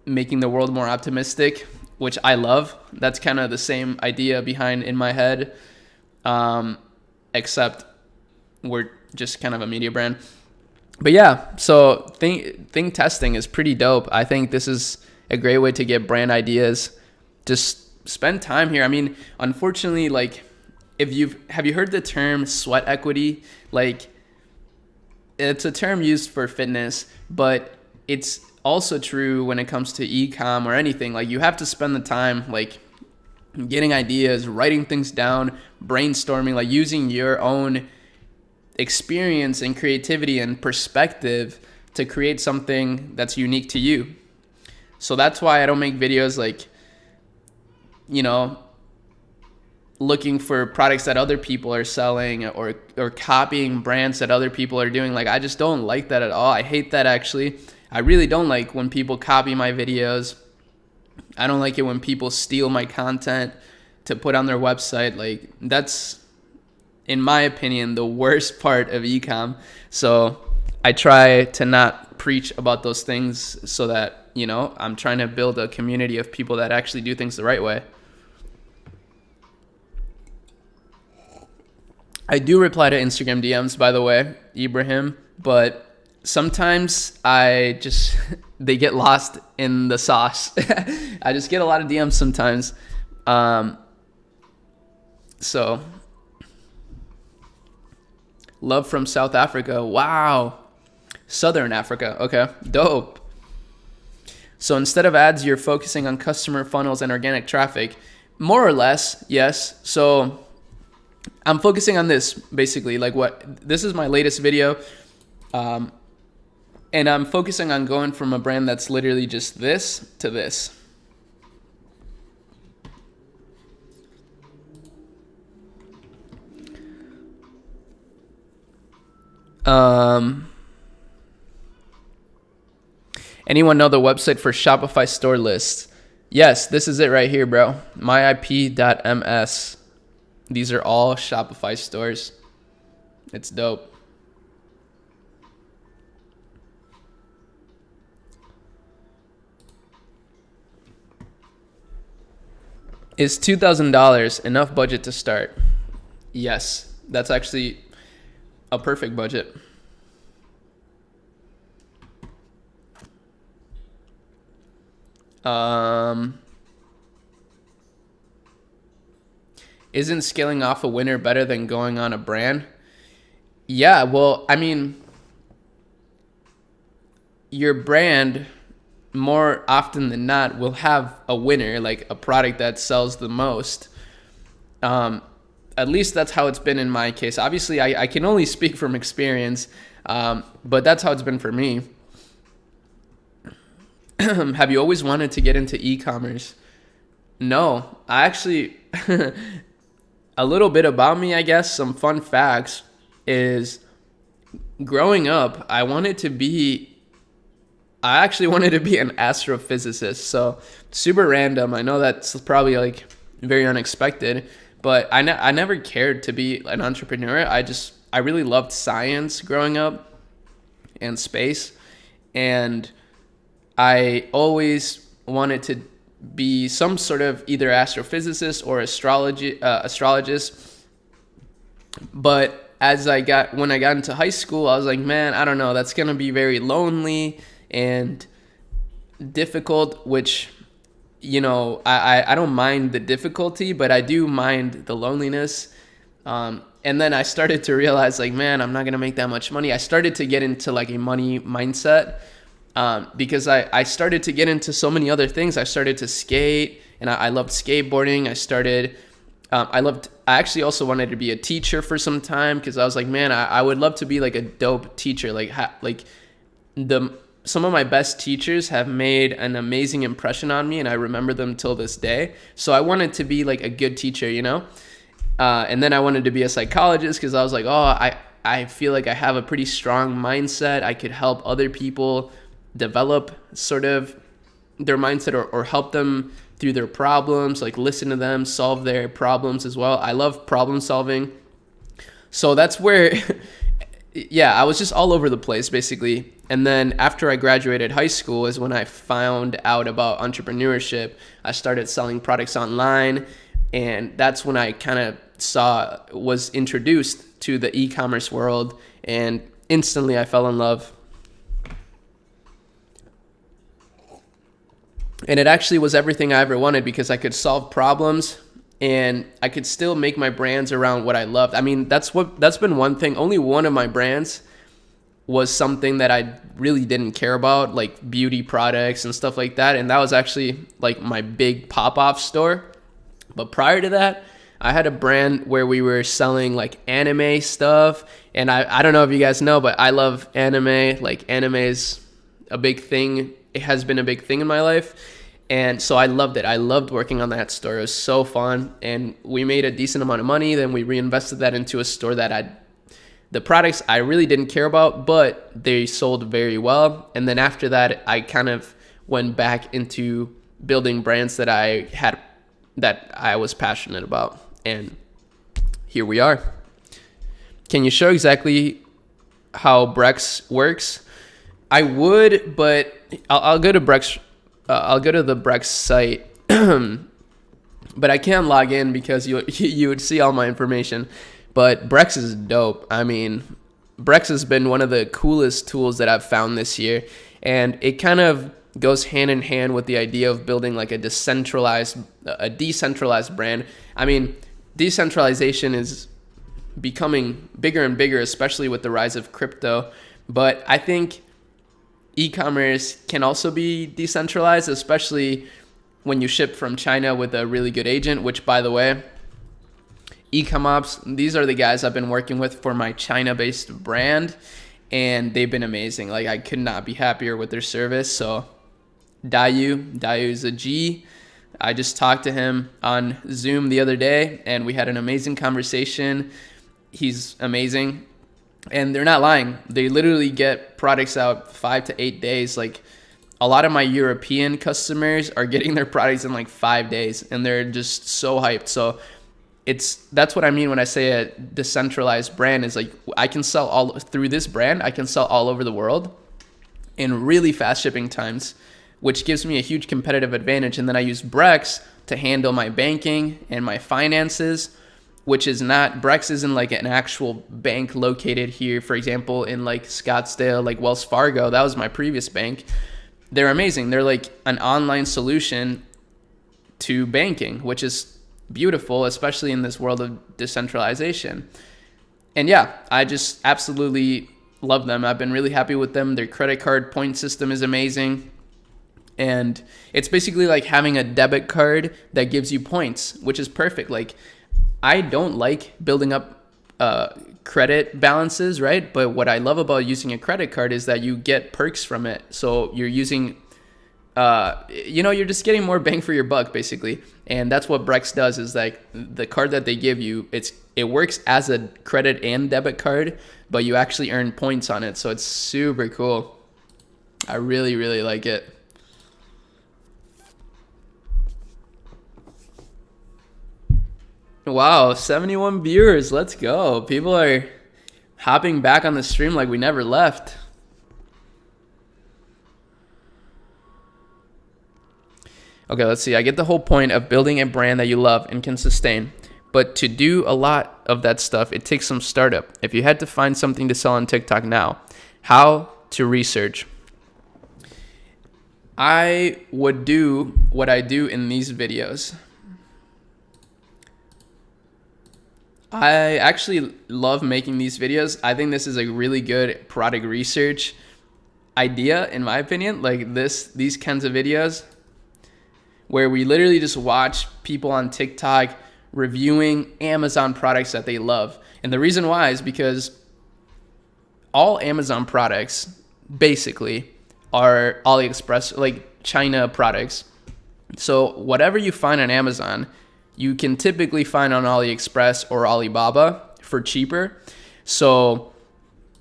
making the world more optimistic, which I love. That's kind of the same idea behind in my head. Except we're just kind of a media brand. But yeah, so thing testing is pretty dope. I think this is a great way to get brand ideas. Just spend time here. I mean, unfortunately, like have you heard the term sweat equity? Like it's a term used for fitness, but it's also true when it comes to e-com or anything. Like you have to spend the time like getting ideas, writing things down, brainstorming, like using your own experience and creativity and perspective to create something that's unique to you. So that's why I don't make videos like, looking for products that other people are selling or copying brands that other people are doing. Like I just don't like that at all. I hate that, actually. I really don't like when people copy my videos. I don't like it when people steal my content to put on their website. Like that's, in my opinion, the worst part of ecom. So I try to not preach about those things so that, I'm trying to build a community of people that actually do things the right way. I do reply to Instagram DMs, by the way, Ibrahim, but sometimes they get lost in the sauce. I just get a lot of DMs sometimes. So, love from South Africa. Wow. Southern Africa. Okay, dope. So instead of ads, you're focusing on customer funnels and organic traffic. More or less, yes. So I'm focusing on this basically, this is my latest video. And I'm focusing on going from a brand that's literally just this to this. Anyone know the website for Shopify store lists? Yes, this is it right here, bro. myip.ms. These are all Shopify stores. It's dope. Is $2,000 enough budget to start? Yes, that's actually a perfect budget. Isn't scaling off a winner better than going on a brand? Yeah, well, I mean, your brand more often than not will have a winner, like a product that sells the most. At least that's how it's been in my case. Obviously, I can only speak from experience, but that's how it's been for me. Have you always wanted to get into e-commerce? No, I actually, a little bit about me, I guess, some fun facts is growing up, I actually wanted to be an astrophysicist. So super random. I know that's probably like very unexpected, but I never cared to be an entrepreneur. I really loved science growing up and space. And I always wanted to be some sort of either astrophysicist or astrologist. But when I got into high school, I was like, man, I don't know, that's going to be very lonely and difficult, which, you know, I don't mind the difficulty, but I do mind the loneliness. And then I started to realize, like, man, I'm not going to make that much money. I started to get into like a money mindset. Because I started to get into so many other things. I started to skate, and I loved skateboarding. I actually also wanted to be a teacher for some time, because I was like, man, I would love to be like a dope teacher. Some of my best teachers have made an amazing impression on me, and I remember them till this day. So I wanted to be like a good teacher, you know? And then I wanted to be a psychologist, because I was like, I feel like I have a pretty strong mindset. I could help other people develop sort of their mindset, or help them through their problems, like listen to them, solve their problems as well. I love problem solving. So that's where, yeah, I was just all over the place basically. And then after I graduated high school is when I found out about entrepreneurship. I started selling products online, and that's when I kind of was introduced to the e-commerce world, and instantly I fell in love. And it actually was everything I ever wanted, because I could solve problems and I could still make my brands around what I loved. I mean, that's been one thing. Only one of my brands was something that I really didn't care about, like beauty products and stuff like that. And that was actually like my big pop-off store. But prior to that, I had a brand where we were selling like anime stuff. And I don't know if you guys know, but I love anime. Like anime is a big thing. It has been a big thing in my life. And so I loved it. I loved working on that store. It was so fun. And we made a decent amount of money. Then we reinvested that into a store that the products I really didn't care about, but they sold very well. And then after that, I kind of went back into building brands that I was passionate about. And here we are. Can you show exactly how Brex works? I would, but I'll go to Brex. I'll go to the Brex site, but I can't log in because you would see all my information. But Brex is dope. I mean, Brex has been one of the coolest tools that I've found this year. And it kind of goes hand in hand with the idea of building like a decentralized brand. I mean, decentralization is becoming bigger and bigger, especially with the rise of crypto. But I think e-commerce can also be decentralized, especially when you ship from China with a really good agent, which, by the way, Ecommerce, these are the guys I've been working with for my China-based brand, and they've been amazing. Like, I could not be happier with their service. So Dayu is a G. I just talked to him on Zoom the other day, and we had an amazing conversation. He's amazing, and they're not lying. They literally get products out 5 to 8 days. Like, a lot of my European customers are getting their products in like 5 days, and they're just so hyped. So that's what I mean when I say a decentralized brand, is like I can sell all through this brand. I can sell all over the world in really fast shipping times, which gives me a huge competitive advantage. And then I use Brex to handle my banking and my finances, which is not, Brex isn't like an actual bank located here, for example, in like Scottsdale, like Wells Fargo. That was my previous bank. They're amazing. They're like an online solution to banking, which is beautiful, especially in this world of decentralization. And yeah, I just absolutely love them. I've been really happy with them. Their credit card point system is amazing. And it's basically like having a debit card that gives you points, which is perfect. Like, I don't like building up credit balances, right? But what I love about using a credit card is that you get perks from it. So you're using, you're just getting more bang for your buck, basically. And that's what Brex does, is like the card that they give you, it works as a credit and debit card, but you actually earn points on it. So it's super cool. I really, really like it. Wow, 71 viewers. Let's go. People are hopping back on the stream like we never left. Okay, let's see. I get the whole point of building a brand that you love and can sustain. But to do a lot of that stuff, it takes some startup. If you had to find something to sell on TikTok now, how to research? I would do what I do in these videos. I actually love making these videos. I think this is a really good product research idea, in my opinion. Like these kinds of videos where we literally just watch people on TikTok reviewing Amazon products that they love. And the reason why is because all Amazon products basically are AliExpress, like China products. So whatever you find on Amazon, you can typically find on AliExpress or Alibaba for cheaper. So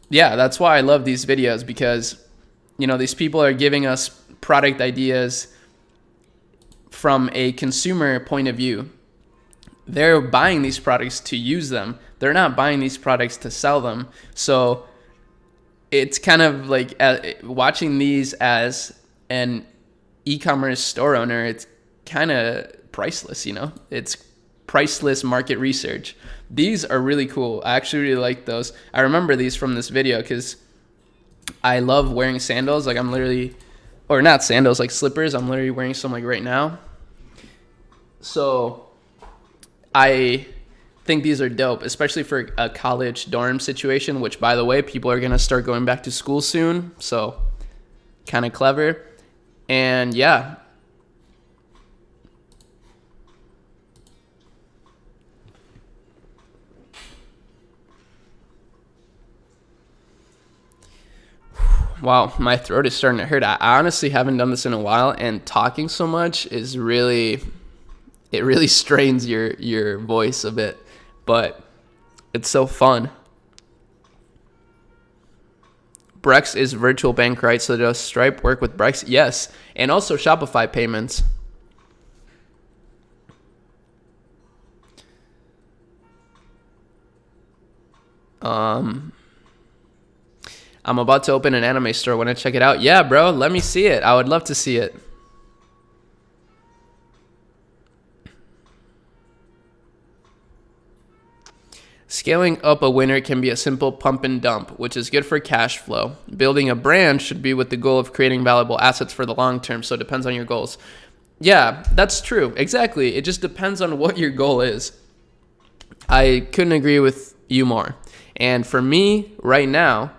yeah, that's why I love these videos, because these people are giving us product ideas from a consumer point of view. They're buying these products to use them. They're not buying these products to sell them. So it's kind of like watching these as an e-commerce store owner, it's kind of priceless, It's priceless market research. These are really cool. I actually really like those. I remember these from this video because I love wearing sandals. Like or not sandals, like slippers. I'm literally wearing some like right now. So I think these are dope, especially for a college dorm situation, which, by the way, people are going to start going back to school soon. So kind of clever. And yeah. Wow, my throat is starting to hurt. I honestly haven't done this in a while, and talking so much is really strains your voice a bit, but it's so fun. Brex is virtual bank, right? So does Stripe work with Brex? Yes, and also Shopify payments. I'm about to open an anime store. Want to check it out? Yeah, bro, let me see it. I would love to see it. Scaling up a winner can be a simple pump and dump, which is good for cash flow. Building a brand should be with the goal of creating valuable assets for the long term, so it depends on your goals. Yeah, that's true. Exactly. It just depends on what your goal is. I couldn't agree with you more. And for me, right now,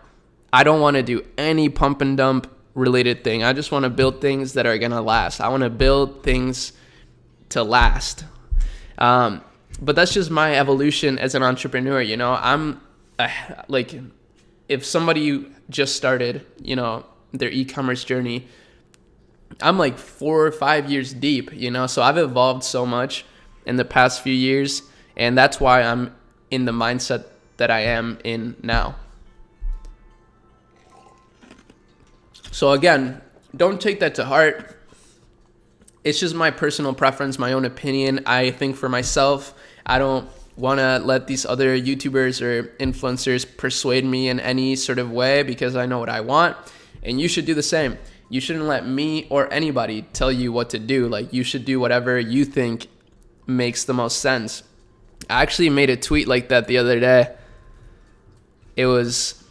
I don't want to do any pump and dump related thing. I just want to build things that are going to last. I want to build things to last. But that's just my evolution as an entrepreneur. You know, like, if somebody just started, you know, their e-commerce journey, I'm like 4 or 5 years deep, you know, so I've evolved so much in the past few years, and that's why I'm in the mindset that I am in now. So again, don't take that to heart. It's just my personal preference, my own opinion. I think for myself, I don't want to let these other YouTubers or influencers persuade me in any sort of way, because I know what I want, and you should do the same. You shouldn't let me or anybody tell you what to do. Like, you should do whatever you think makes the most sense. I actually made a tweet like that the other day. It was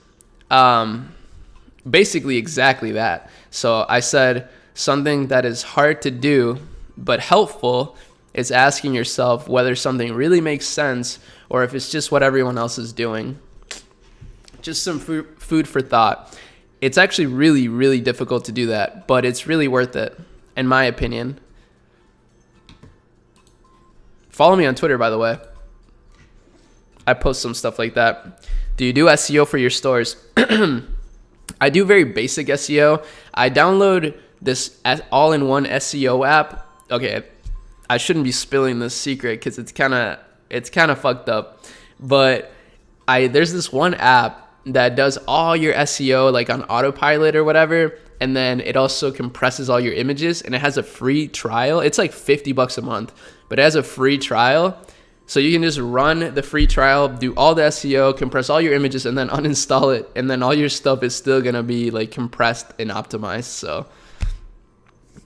basically exactly that. So I said, something that is hard to do but helpful is asking yourself whether something really makes sense or if it's just what everyone else is doing. Just some food for thought. It's actually really, really difficult to do that, but it's really worth it, in my opinion. Follow me on Twitter, by the way. I post some stuff like that. Do you do SEO for your stores? I do very basic SEO. I download this all-in-one SEO app. Okay, I shouldn't be spilling this secret because it's kind of fucked up. But there's this one app that does all your SEO like on autopilot or whatever, and then it also compresses all your images, and it has a free trial. It's like $50 a month, but it has a free trial. So you can just run the free trial, do all the SEO, compress all your images, and then uninstall it, and then all your stuff is still gonna be like compressed and optimized. So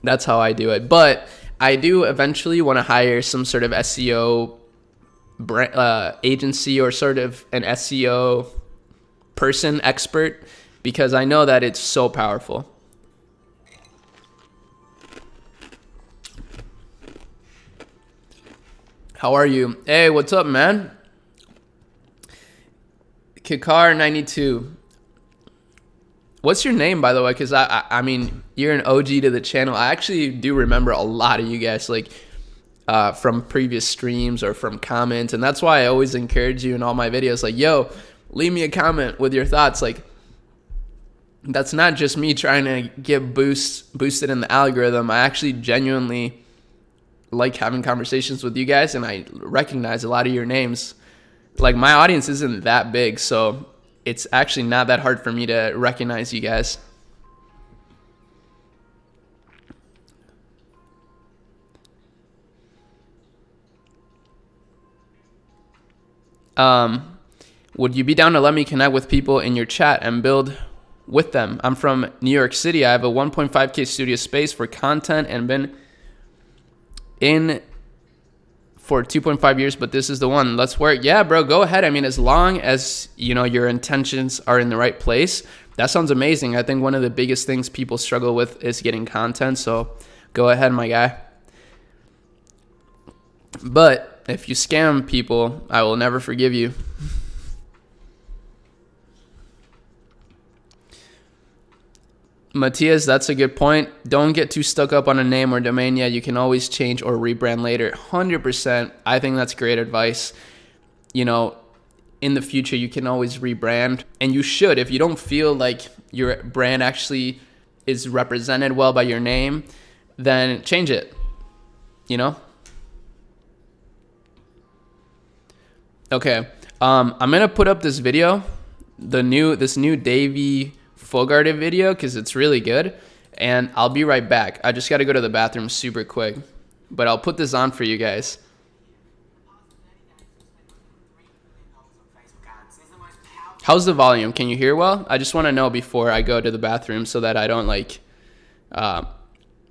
that's how I do it. But I do eventually want to hire some sort of SEO agency or sort of an SEO person, expert, because I know that it's so powerful. How are you? Hey, what's up, man? Kikar92. What's your name, by the way? Because I mean, you're an OG to the channel. I actually do remember a lot of you guys, like from previous streams or from comments, and that's why I always encourage you in all my videos. Like, yo, leave me a comment with your thoughts. Like, that's not just me trying to get boosted in the algorithm. I actually genuinely like having conversations with you guys, and I recognize a lot of your names. Like, my audience isn't that big, so it's actually not that hard for me to recognize you guys. Would you be down to let me connect with people in your chat and build with them? I'm from New York City. I have a 1.5K studio space for content and been in for 2.5 years, but this is the one. Let's work. Yeah, bro, go ahead. I mean, as long as, you know, your intentions are in the right place, that sounds amazing. I think one of the biggest things people struggle with is getting content. So go ahead, my guy. But if you scam people, I will never forgive you. Matthias, that's a good point. Don't get too stuck up on a name or domain yet. You can always change or rebrand later. 100%. I think that's great advice. You know, in the future, you can always rebrand, and you should. If you don't feel like your brand actually is represented well by your name, then change it, you know? Okay, I'm gonna put up this video, this new Davey Fogarted video, because it's really good, and I'll be right back. I just got to go to the bathroom super quick, but I'll put this on for you guys. How's the volume? Can you hear well? I just want to know before I go to the bathroom so that I don't like,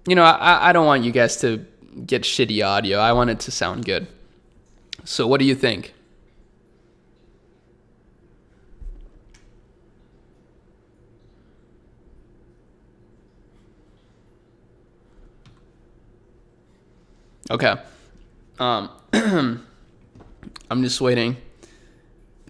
you know, I don't want you guys to get shitty audio. I want it to sound good. So what do you think? Okay. Um, I'm just waiting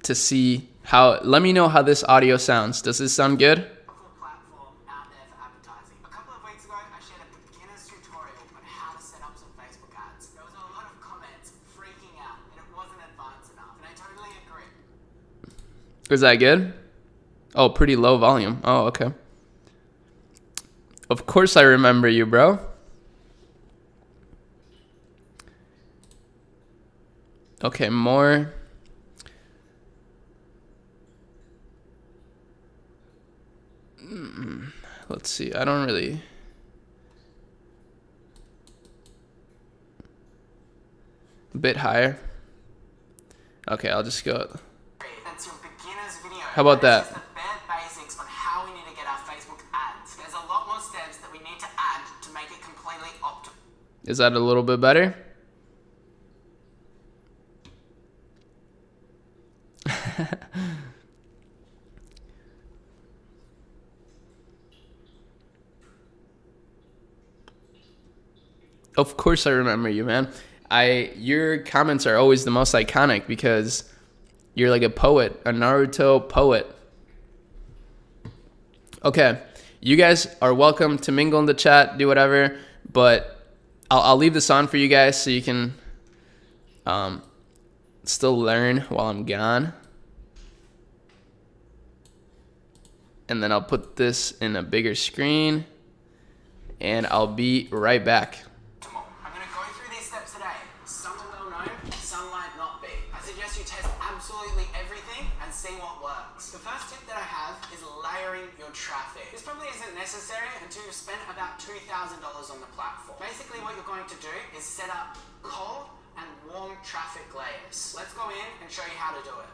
to see how. Let me know how this audio sounds. Does this sound good? Platform out there for advertising. A couple of weeks ago, I shared a beginner's tutorial on how to set up some Facebook ads. There was a lot of comments freaking out that it wasn't advanced enough, and I totally agree. Is that good? Oh, pretty low volume. Oh, okay. Of course I remember you, bro. Okay, more. Let's see. I don't really. A bit higher. Okay, I'll just go. That's your beginner's video. How about that? This is the bare basics on how we need to get our Facebook ads. There's a lot more steps that we need to add to make it completely optimal. Is that a little bit better? Of course I remember you, man. Your comments are always the most iconic because you're like a poet, a Naruto poet. Okay, you guys are welcome to mingle in the chat, do whatever, but I'll leave this on for you guys so you can still learn while I'm gone. And then I'll put this in a bigger screen, and I'll be right back. I'm going to go through these steps today. Some are well known, some might not be. I suggest you test absolutely everything and see what works. The first tip that I have is layering your traffic. This probably isn't necessary until you've spent about $2,000 on the platform. Basically what you're going to do is set up cold and warm traffic layers. Let's go in and show you how to do it.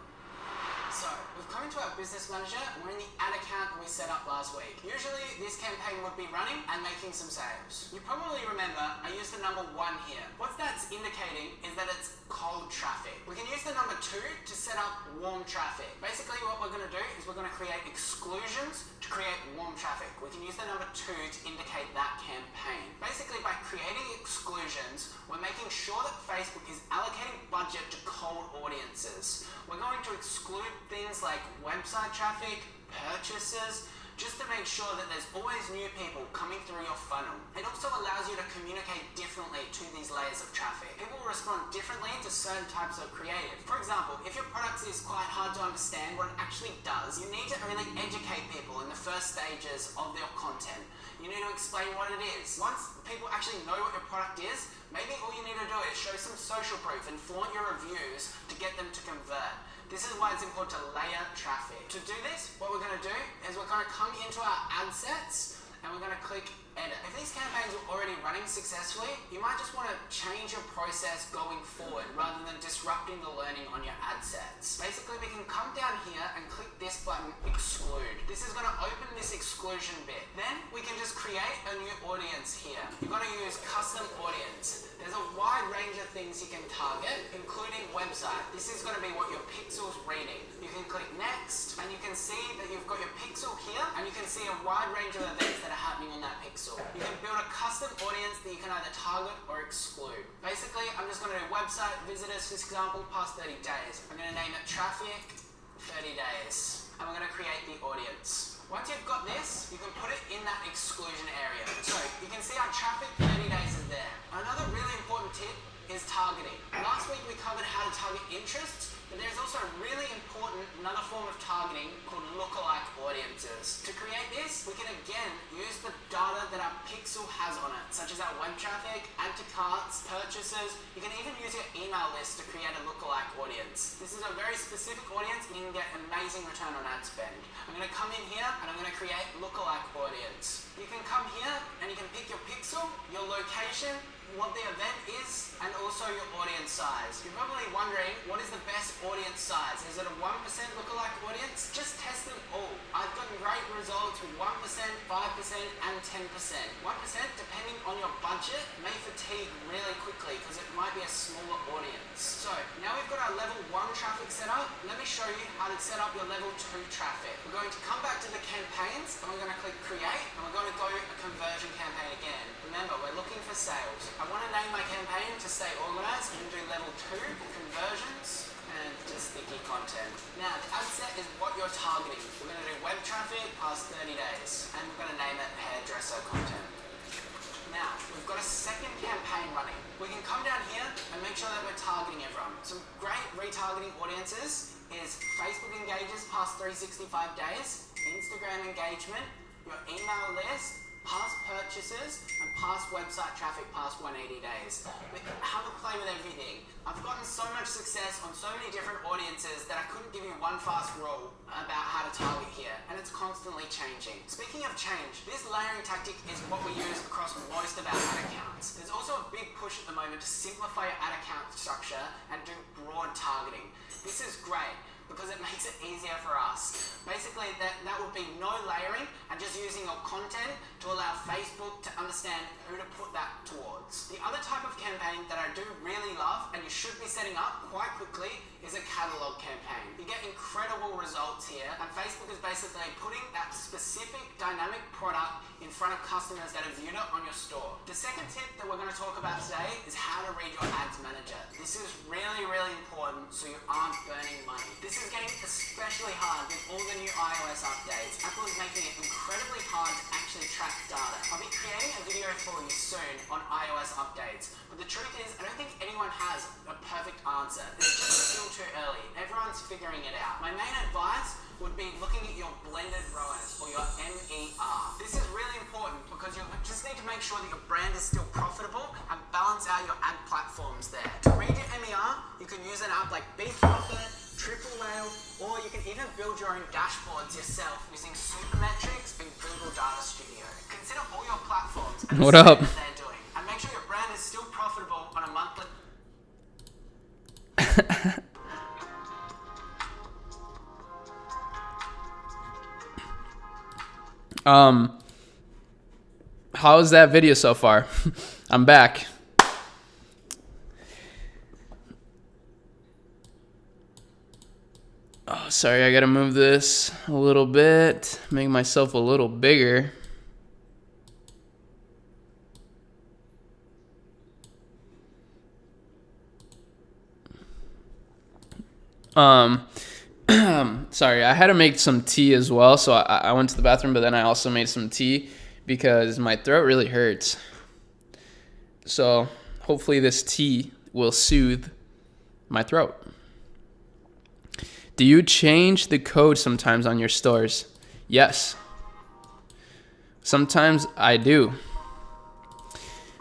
So, we've come into our business manager and we're in the ad account that we set up last week. Usually this campaign would be running and making some sales. You probably remember I used the number 1 here. What that's indicating is that it's cold traffic. We can use the number 2 to set up warm traffic. Basically what we're going to do is we're going to create exclusions to create warm traffic. We can use the number 2 to indicate that campaign. Basically by creating exclusions, we're making sure that Facebook is allocating budget to cold audiences. We're going to exclude things like website traffic, purchases, just to make sure that there's always new people coming through your funnel. It also allows you to communicate differently to these layers of traffic. People respond differently to certain types of creative. For example, if your product is quite hard to understand what it actually does, you need to really educate people in the first stages of their content. You need to explain what it is. Once people actually know what your product is, maybe all you need to do is show some social proof and flaunt your reviews to get them to convert. This is why it's important to layer traffic. To do this, what we're going to do is we're going to come into our ad sets and we're going to click edit. If these campaigns are already running successfully, you might just want to change your process going forward rather than disrupting the learning on your ad sets. Basically, we can come down here and click this button, exclude. This is going to open this exclusion bit. Then we can just create a new audience here. You're going to use custom audience. There's a wide range of things you can target, including website. This is going to be what your pixel's reading. You can click next, and you can see that you've got your pixel here, and you can see a wide range of events that are happening on that pixel. You can build a custom audience that you can either target or exclude. Basically, I'm just going to do website visitors, for example, past 30 days. I'm going to name it traffic 30 days, and we're going to create the audience. Once you've got this, you can put it in that exclusion area. So you can see our traffic 30 days is there. Another really important tip is targeting. Last week we covered how to target interests, but there's also a really important another form of targeting called lookalike audiences. To create this, we can again use the data that our pixel has on it, such as our web traffic, add to carts, purchases. You can even use your email list to create a lookalike audience. This is a very specific audience and you can get amazing return on ad spend. I'm going to come in here and I'm going to create lookalike audience. You can come here and you can pick your pixel, your location, what the event is, and also your audience size. You're probably wondering, what is the best audience size? Is it a 1% lookalike audience? Just test them all. I've gotten great great results with 1%, 5%, and 10%. 1%, depending on your budget, may fatigue really quickly because it might be a smaller audience. So now we've got our level 1 traffic set up. Let me show you how to set up your level 2 traffic. We're going to come back to the campaigns and we're going to click create and we're going to go a conversion campaign again. Remember, we're looking for sales. I want to name my campaign to stay organized and do level 2 conversions and just sticky content. Now, the ad set is what you're targeting. We're going to do web traffic past 30 days and we're going to name it hairdresser content. Now, we've got a second campaign running. We can come down here and make sure that we're targeting everyone. Some great retargeting audiences is Facebook engages past 365 days, Instagram engagement, your email list, past purchases, and past website traffic past 180 days. Have a play with everything. I've gotten so much success on so many different audiences that I couldn't give you one fast rule about how to target here, and it's constantly changing. Speaking of change, this layering tactic is what we use across most of our ad accounts. There's also a big push at the moment to simplify your ad account structure and do broad targeting. This is great because it makes it easier for us. Basically, that would be no layering and just using your content to allow Facebook to understand who to put that towards. The other type of campaign that I do really love and you should be setting up quite quickly is a catalog campaign. You get incredible results here and Facebook is basically putting that specific dynamic product in front of customers that have viewed it on your store. The second tip that we're going to talk about today is how to read your ads manager. This is really, really important so you aren't burning money. This is getting especially hard with all the new iOS updates. Apple is making it incredibly hard to actually track data. I'll be creating a video for you soon on iOS updates, but the truth is I don't think anyone has a perfect answer. It's just still too early. Everyone's figuring it out. My main advice would be looking at your blended ROAS or your MER. This is really important because you just need to make sure that your brand is still profitable and balance out your ad platforms there. To read your MER, you can use an app like Beef Profit, Triple Whale, or you can even build your own dashboards yourself using Supermetrics and Google Data Studio. Consider all your platforms and what up? what they're doing, and make sure your brand is still profitable on a monthly. How's that video so far? I'm back. Oh, sorry, I gotta move this a little bit, make myself a little bigger. Sorry, I had to make some tea as well, so I went to the bathroom, but then I also made some tea because my throat really hurts. So hopefully this tea will soothe my throat. Do you change the code sometimes on your stores? Yes. Sometimes I do.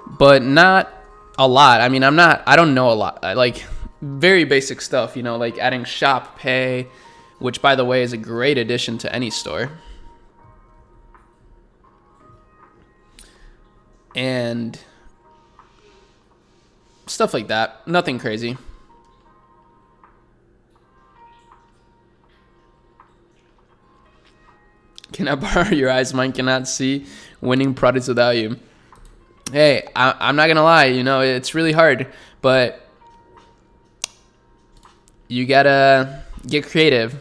But not a lot. I mean, I don't know a lot. I like very basic stuff, you know, like adding shop pay, which by the way is a great addition to any store. And stuff like that. Nothing crazy. Can I borrow your eyes? Mine cannot see winning products without you. Hey, I'm not gonna lie, you know, it's really hard, but you gotta get creative.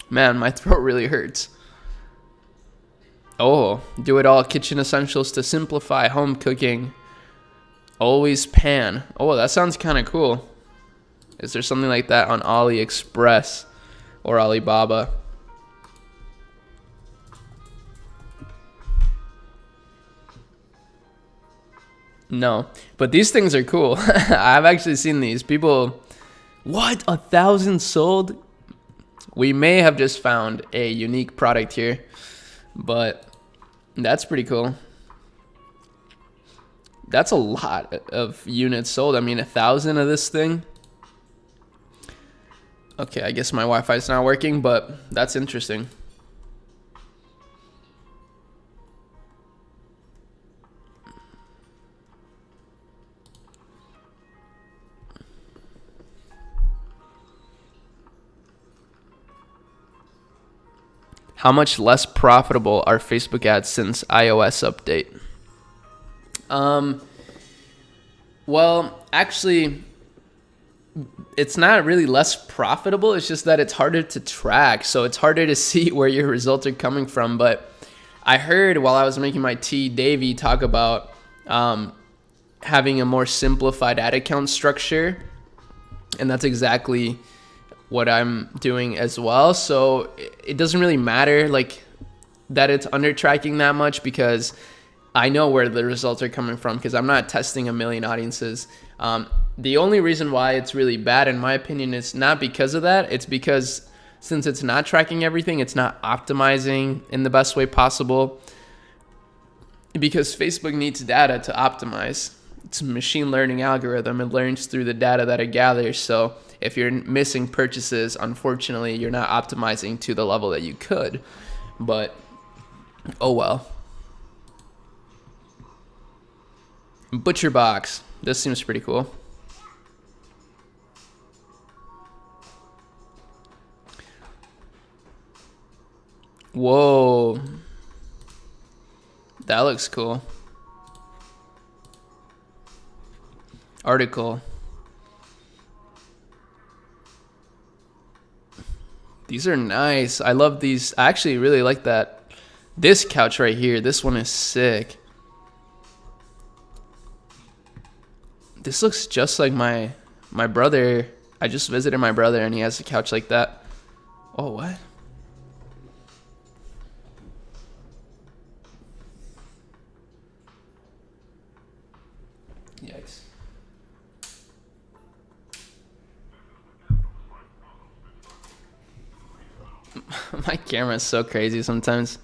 Man, my throat really hurts. Oh, do it all kitchen essentials to simplify home cooking. Always pan. Oh, that sounds kind of cool. Is there something like that on AliExpress or Alibaba? No, but these things are cool. I've actually seen these. People, what? 1,000 sold? We may have just found a unique product here, but that's pretty cool. That's a lot of units sold. I mean, 1,000 of this thing. Okay, I guess my Wi-Fi is not working, but that's interesting. How much less profitable are Facebook ads since iOS update? Well, actually, it's not really less profitable. It's just that it's harder to track. So it's harder to see where your results are coming from. But I heard while I was making my tea, Davey talk about having a more simplified ad account structure. And that's exactly what I'm doing as well. So it doesn't really matter like that it's under tracking that much, because I know where the results are coming from, because I'm not testing a million audiences. The only reason why it's really bad, in my opinion, is not because of that. It's because since it's not tracking everything, it's not optimizing in the best way possible, because Facebook needs data to optimize. It's a machine learning algorithm. It learns through the data that it gathers. So if you're missing purchases, unfortunately, you're not optimizing to the level that you could. But oh well. Butcher box. This seems pretty cool. Whoa. That looks cool. Article. These are nice. I love these. I actually really like that. This couch right here. This one is sick. This looks just like my brother. I just visited my brother and he has a couch like that. Oh, what? Yikes. My camera is so crazy sometimes.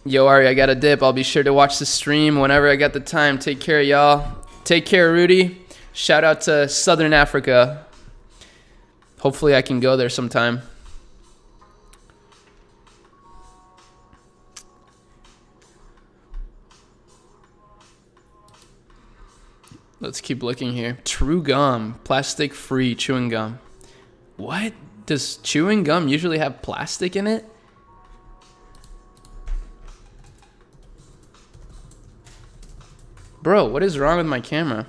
Yo, Ari, I got a dip. I'll be sure to watch the stream whenever I got the time. Take care, y'all. Take care, Rudy. Shout out to Southern Africa. Hopefully I can go there sometime. Let's keep looking here. True gum. Plastic-free chewing gum. What? Does chewing gum usually have plastic in it? Bro, what is wrong with my camera?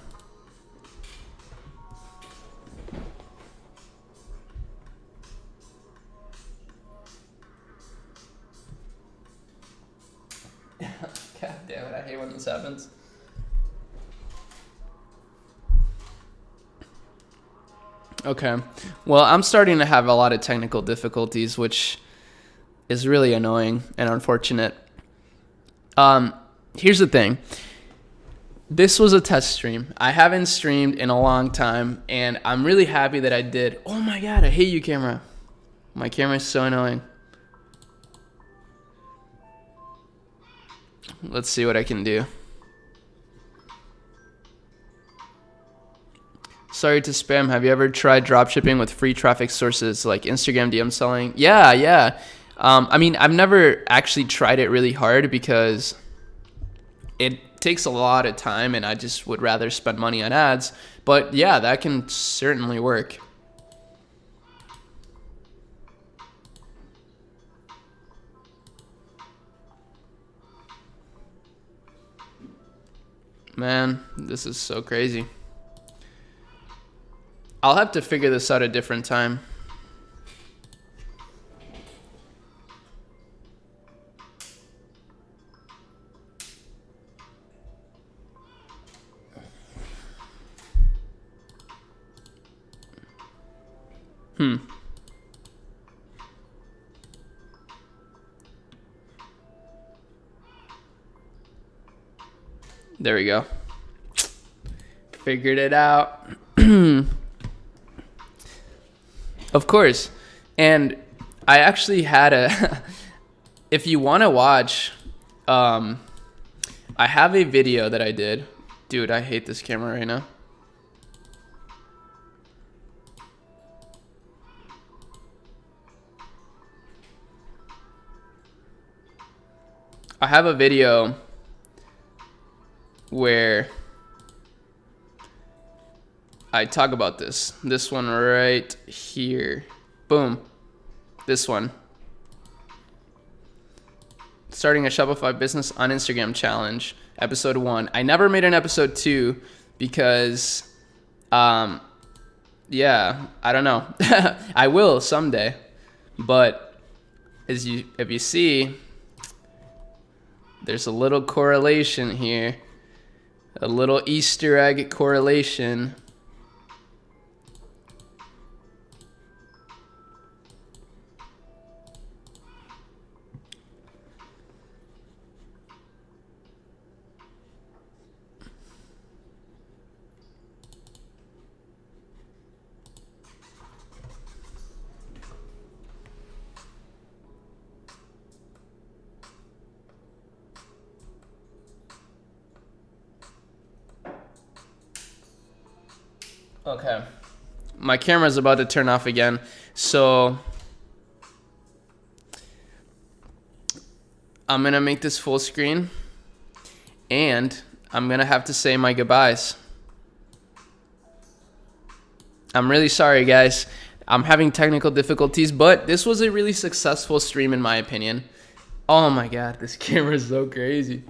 God damn it, I hate when this happens. Okay, well, I'm starting to have a lot of technical difficulties, which is really annoying and unfortunate. Here's the thing. This was a test stream. I haven't streamed in a long time, and I'm really happy that I did. Oh my god, I hate you, camera. My camera is so annoying. Let's see what I can do. Sorry to spam. Have you ever tried dropshipping with free traffic sources like Instagram DM selling? Yeah. I mean, I've never actually tried it really hard because it takes a lot of time and I just would rather spend money on ads. But yeah, that can certainly work. Man, this is so crazy. I'll have to figure this out a different time. There we go. Figured it out. Of course. And I actually had a if you want to watch, I have a video that I did. Dude, I hate this camera right now. I have a video where I talk about this one right here. Boom. This one. Starting a Shopify business on Instagram challenge, episode 1. I never made an episode 2 because, I don't know. I will someday, but if you see, there's a little correlation here, a little Easter egg correlation. Okay, my camera's about to turn off again, so I'm gonna make this full screen, and I'm gonna have to say my goodbyes. I'm really sorry, guys. I'm having technical difficulties, but this was a really successful stream in my opinion. Oh my god, this camera is so crazy.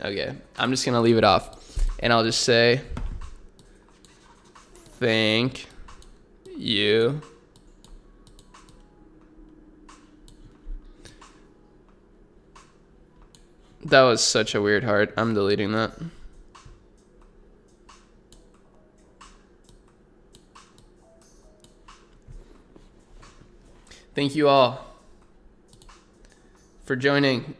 Okay, I'm just gonna leave it off, and I'll just say thank you. That was such a weird heart. I'm deleting that. Thank you all for joining.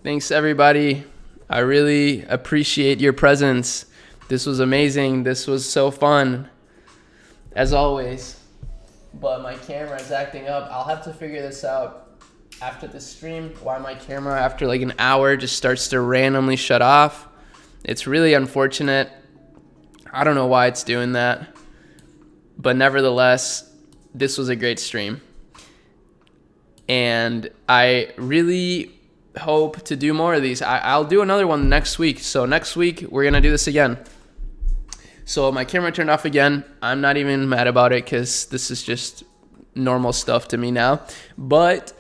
Thanks, everybody. I really appreciate your presence. This was amazing. This was so fun, as always. But my camera is acting up. I'll have to figure this out after the stream, why my camera after like an hour just starts to randomly shut off. It's really unfortunate. I don't know why it's doing that. But nevertheless, this was a great stream. And I really hope to do more of these. I'll do another one next week. So next week, we're going to do this again. So my camera turned off again. I'm not even mad about it because this is just normal stuff to me now. But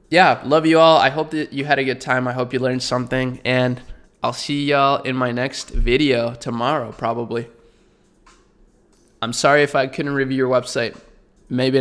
yeah, love you all. I hope that you had a good time. I hope you learned something. And I'll see y'all in my next video tomorrow, probably. I'm sorry if I couldn't review your website. Maybe not.